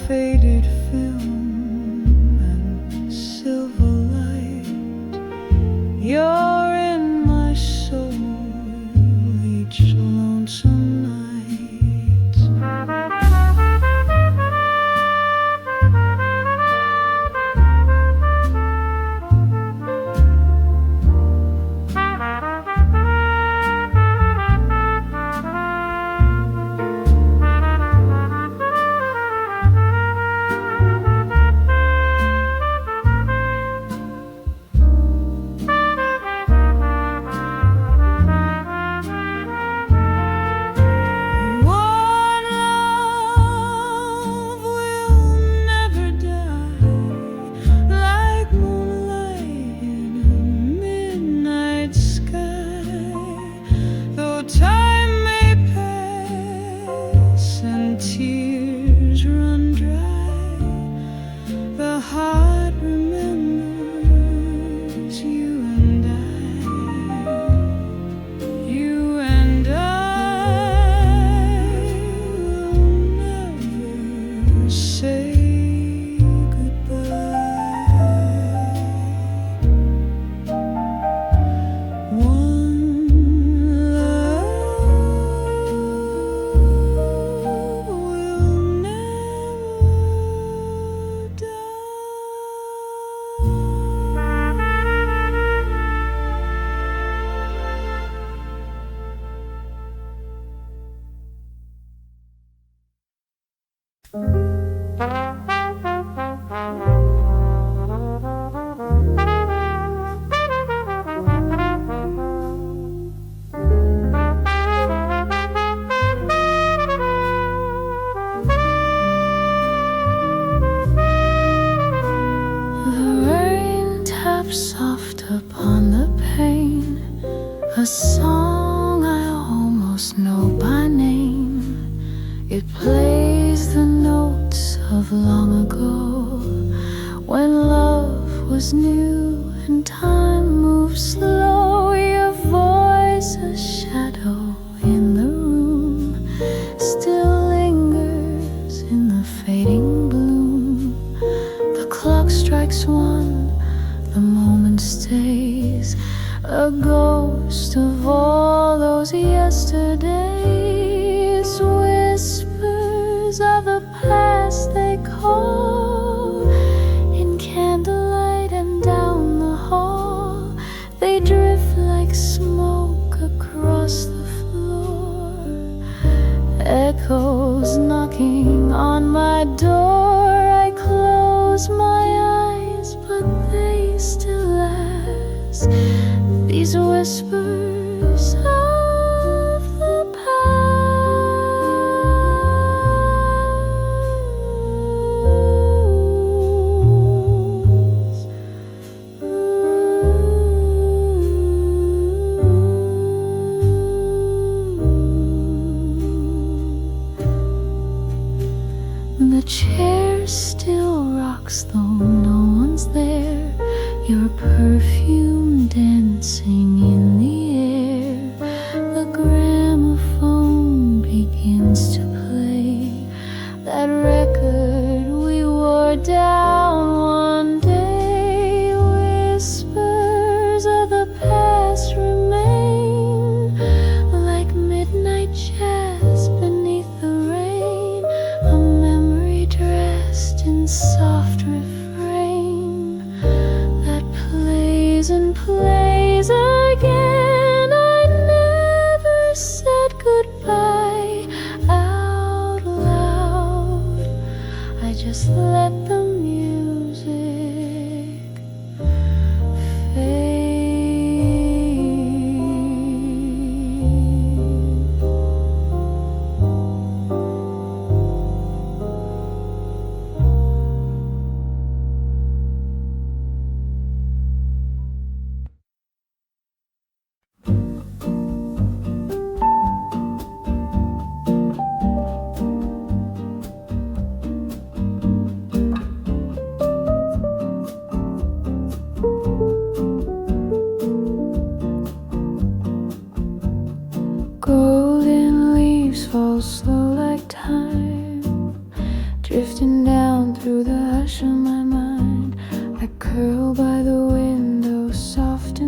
faded film and silver light. You're in my soul each lonesome night. Soft upon the pane, a song I almost know by name. It plays the notes of long ago, when love was new and time moved slow. Your voice, a shadow in the room, still lingers in the fading bloom. The clock strikes one, the moment stays, a ghost of all those yesterdays. Whispers of the past they call, in candlelight and down the hall. They drift like smoke across the floor, echoes knocking on my door. I close my eyes, but they still ask, these whispers of the past. The chair still rocks though no one's there, your perfume dancing in the air. The gramophone begins to play that record we wore down one day. Whispers of the past remain, like midnight jazz beneath the rain. A memory dressed in soft refrain that plays and plays again. I never said goodbye out loud, I just let the music fade.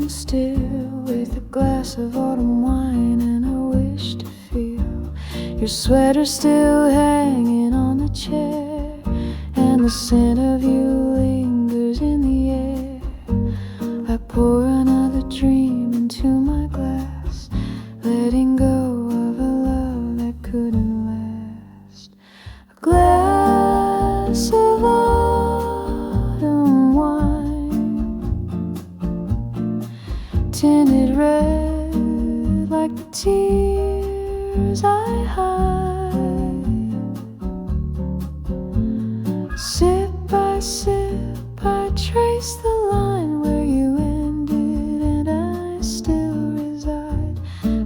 still with a glass of autumn wine and a wish to feel your sweater still hanging on the chair, and the scent of you lingers in the air. I pour another dream into my glass, letting go of a love that couldn't last. A glass of autumn wine, tinted red like the tears I hide. Sip by sip I trace the line where you ended, and I still reside.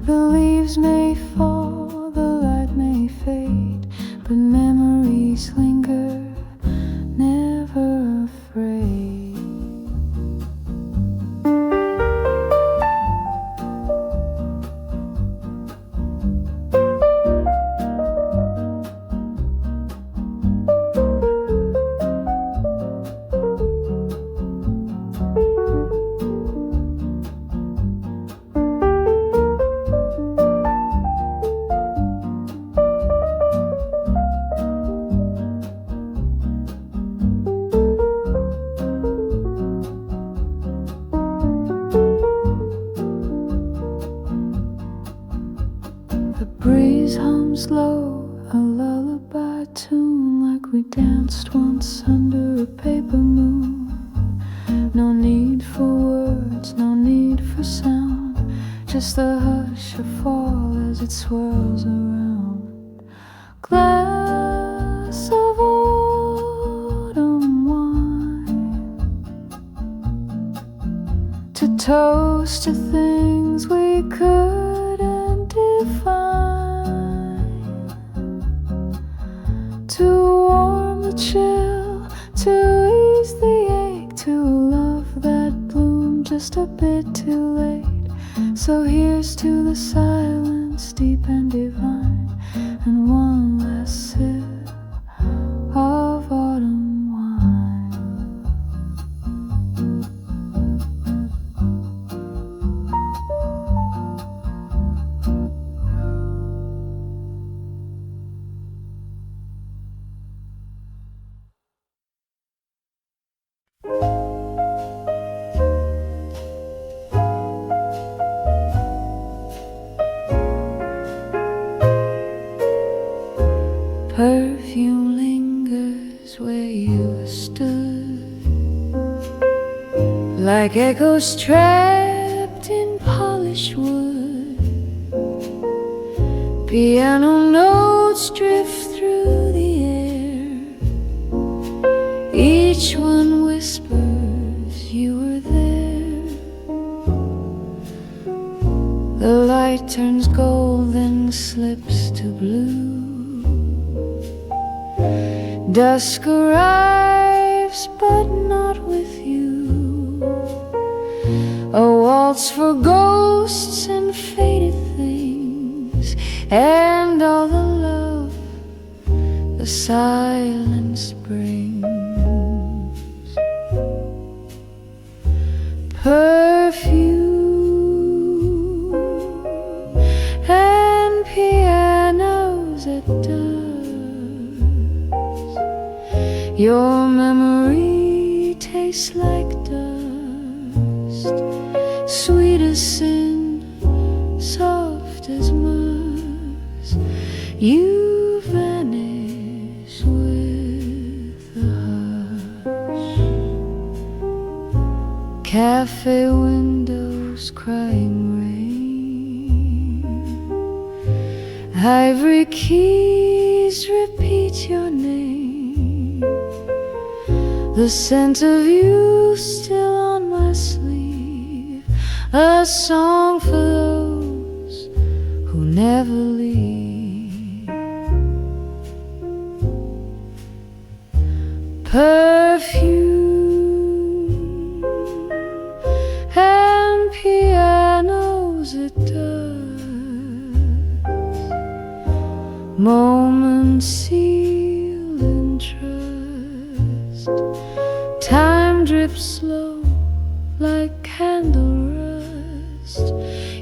The leaves may fall, the light may fade, but memories linger, never afraid. The breeze hums low, a lullaby tune, like we danced once under a paper moon. No need for words, no need for sound, just the hush of fall as it swirls around. Glass of autumn wine, to toast to things we couldn't define, to warm the chill, to ease the ache, to a love that bloomed just a bit too late. So here's to the silence deep and divine, and one last sip of autumn wine. Perfume lingers where you stood, like echoes trapped in polished wood. Piano notes drift through the air, each one whispers you were there. The light turns gold and slips to blue. Dusk arrives, but not with you. A waltz for ghosts and faded things, and all the love the silence brings. Perfume and pianos at dusk. Your memory tastes like dust, sweet as sin, soft as musk. You vanish with a hush. Café windows crying rain, ivory keys repeat your name. The scent of you still on my sleeve, a song for those who never leave. Perfume and pianos at dusk, moments sealed in trust. Time drips slow like candle rust.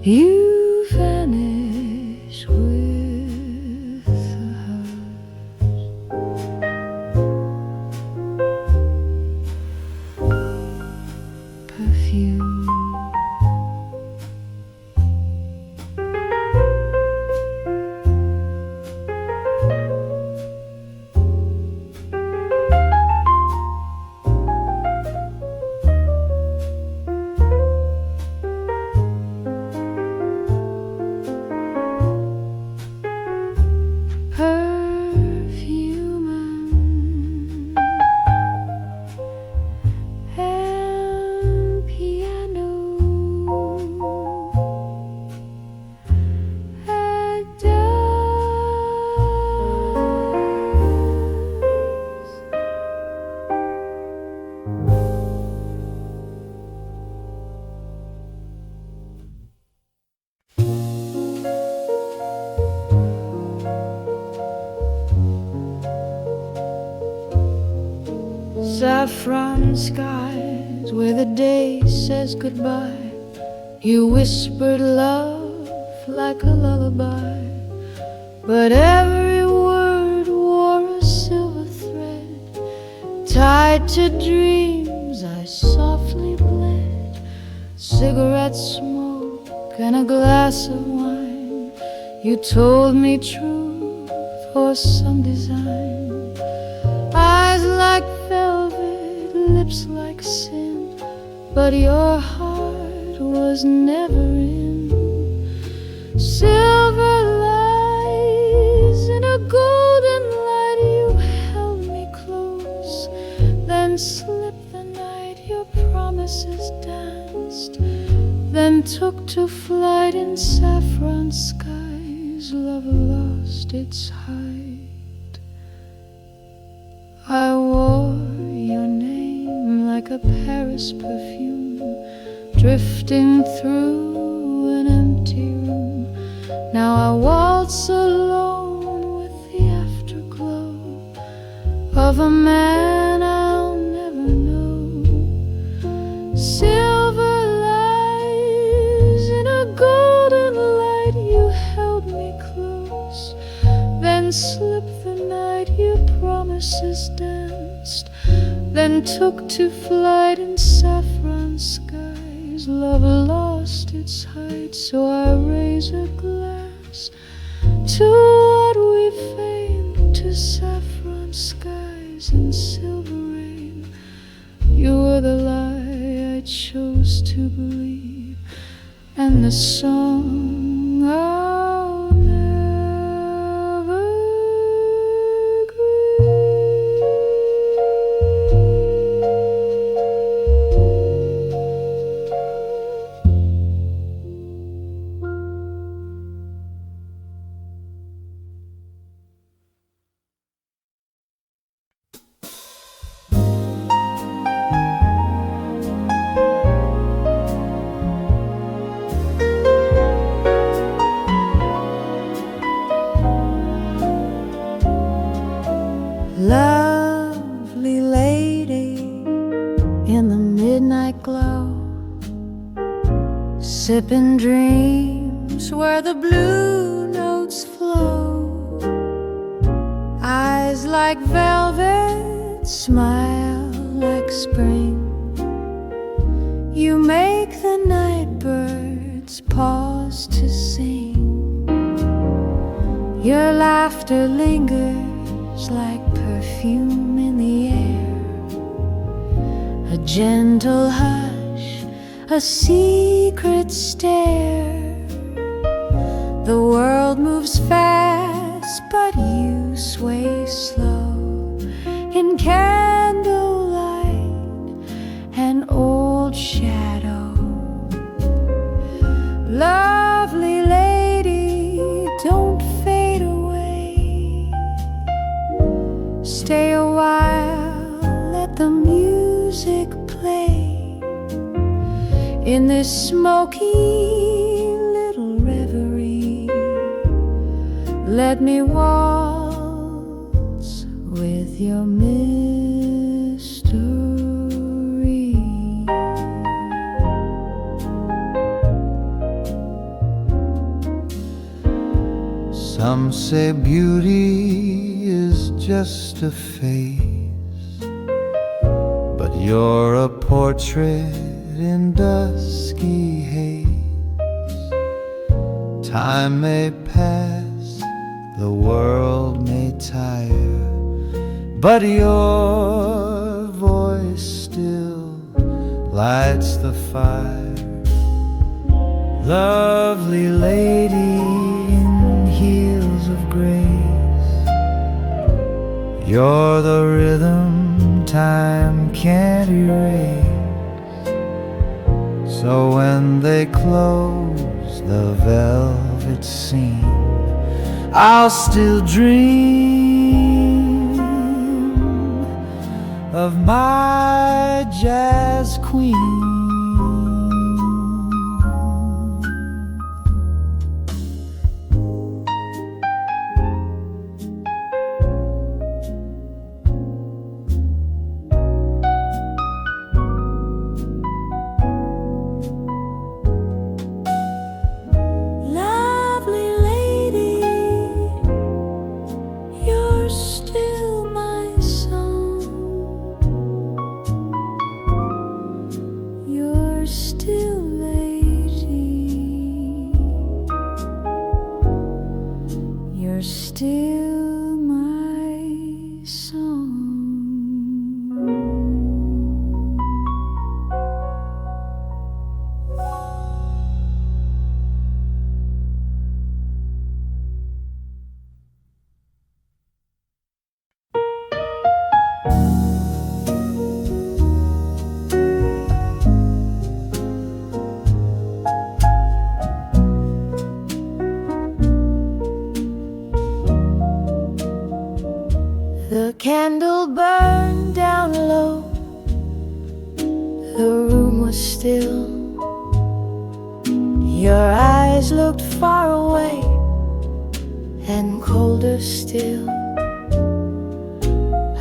You vanish with the hush. Perfume. Saffron skies where the day says goodbye. You whispered love like a lullaby, but every word wore a silver thread. Tied to dreams I softly bled. Cigarette smoke and a glass of wine. You told me truth or some design. Eyes like velvet, lips like sin, but your heart was never in. Silver lies in a golden light. You held me close, then slipped the night. Your promises danced, then took to flight in saffron skies. Love lost its height. I wore your name like a Paris perfume, drifting through an empty room. Now I waltz alone with the afterglow of a man I'll never know. Silver lies in a golden light. You held me close, then slipped the night. Your promises danced, then took to flight in saffron skies. Love lost its height, so I raise a glass to what we feigned, to saffron skies and silver rain. You were the lie I chose to believe, and the song I'll never Lovely lady in the midnight glow, sipping dreams where the blue notes flow. Eyes like velvet, smile like spring. You make the night birds pause to sing. Your laughter lingers like perfume in the air. A gentle hush, a secret stare. The world moves fast, but you sway slow in candlelight, an old shadow. Lovely lady, don't fade away. Stay a while, let the music play. In this smoky little reverie, let me waltz with your mystery. Some say beauty is just a face, but you're a portrait in dusky haze. Time may pass, the world may tire, but your voice still lights the fire. Lovely lady in heels of grace, you're the rhythm time can't erase. So when they close the velvet scene, I'll still dream of my jazz queen. The candle burned down low, the room was still. Your eyes looked far away and colder still.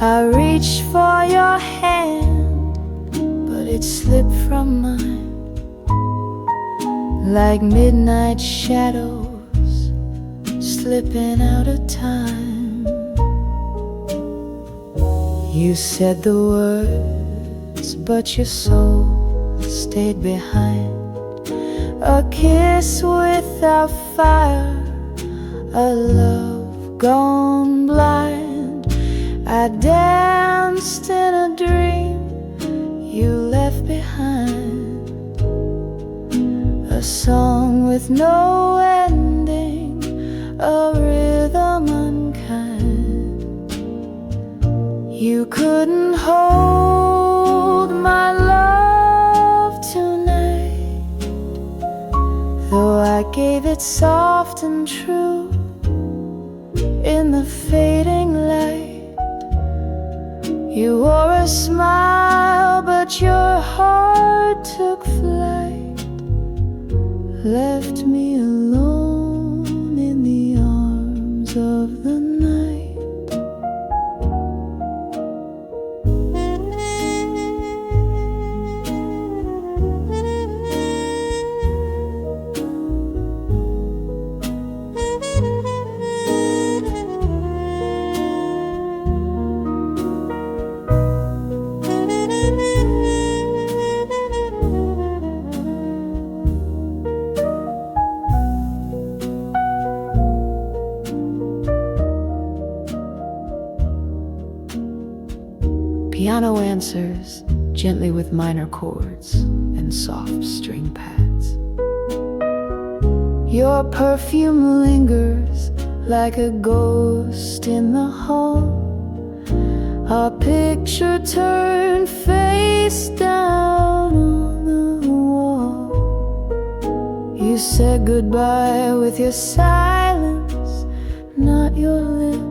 I reached for your hand, but it slipped from mine, like midnight shadows slipping out of time. You said the words, but your soul stayed behind. A kiss without fire, a love gone blind. I danced in a dream you left behind, a song with no ending, a rhythm unkind. You couldn't hold my love tonight, though I gave it soft and true in the fading light. You wore a smile, but your heart took flight, left me alone in the arms of the night. Piano answers gently with minor chords and soft string pads. Your perfume lingers like a ghost in the hall. Our picture turned face down on the wall. You said goodbye with your silence, not your lips.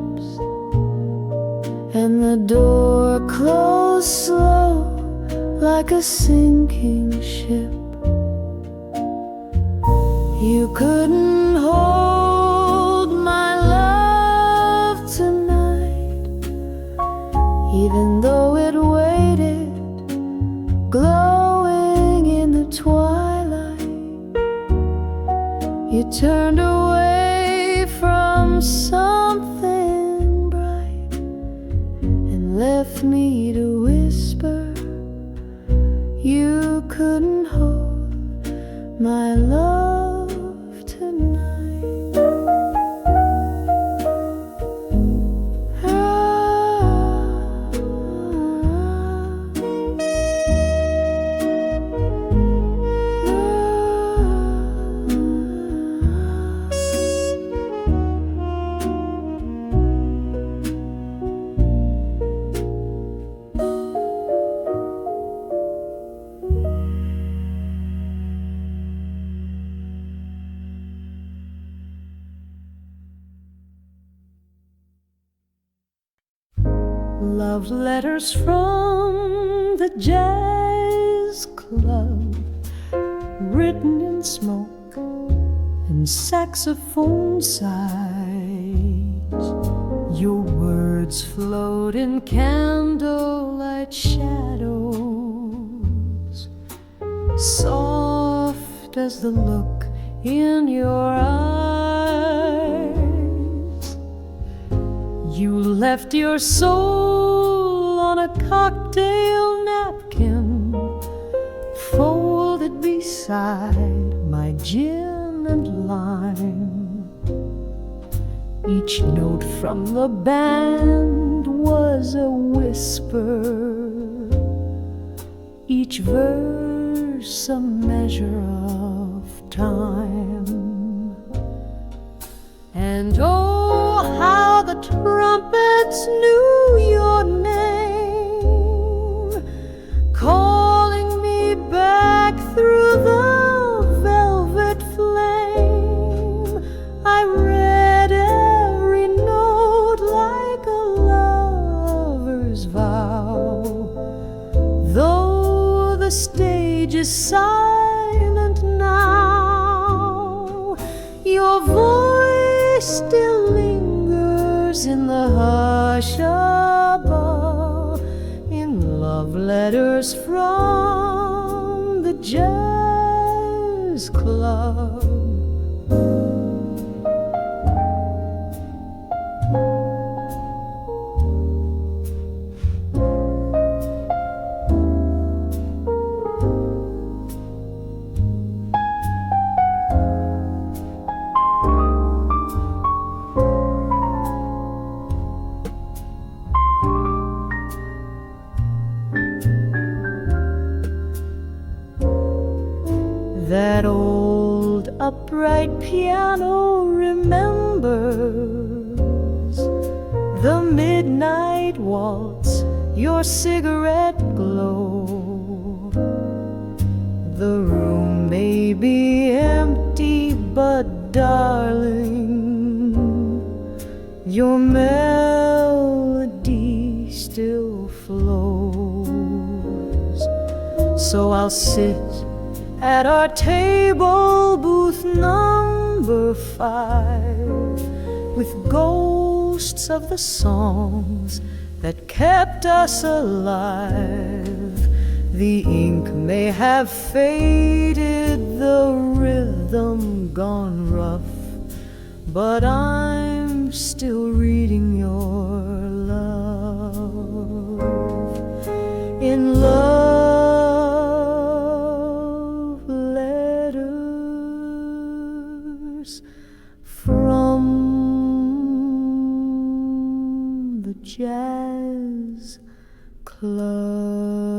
And the door closed slow like a sinking ship. You couldn't hold my love tonight, even though it waited, glowing in the twilight. You turned away from from something bright and left me to whisper. You couldn't hold my love tonight. Love letters from the jazz club, written in smoke and saxophone sides. Your words float in candlelight shadows, soft as the look in your eyes. You left your soul on a cocktail napkin, folded beside my gin and lime. Each note from the band was a whisper, each verse a measure of time. And oh, how the trumpets knew your name, calling me back through the velvet flame. I read every note like a lover's vow, though the stage is silent now. Your voice still lingers in the hush above, in love letters from the jazz club. That old upright piano remembers the midnight waltz, your cigarette glow. The room may be empty, but darling, your melody still flows. So I'll sit at our table, booth number 5, with ghosts of the songs that kept us alive. The ink may have faded, the rhythm gone rough, but I'm still reading your love. In love letters from the Jazz Club. 「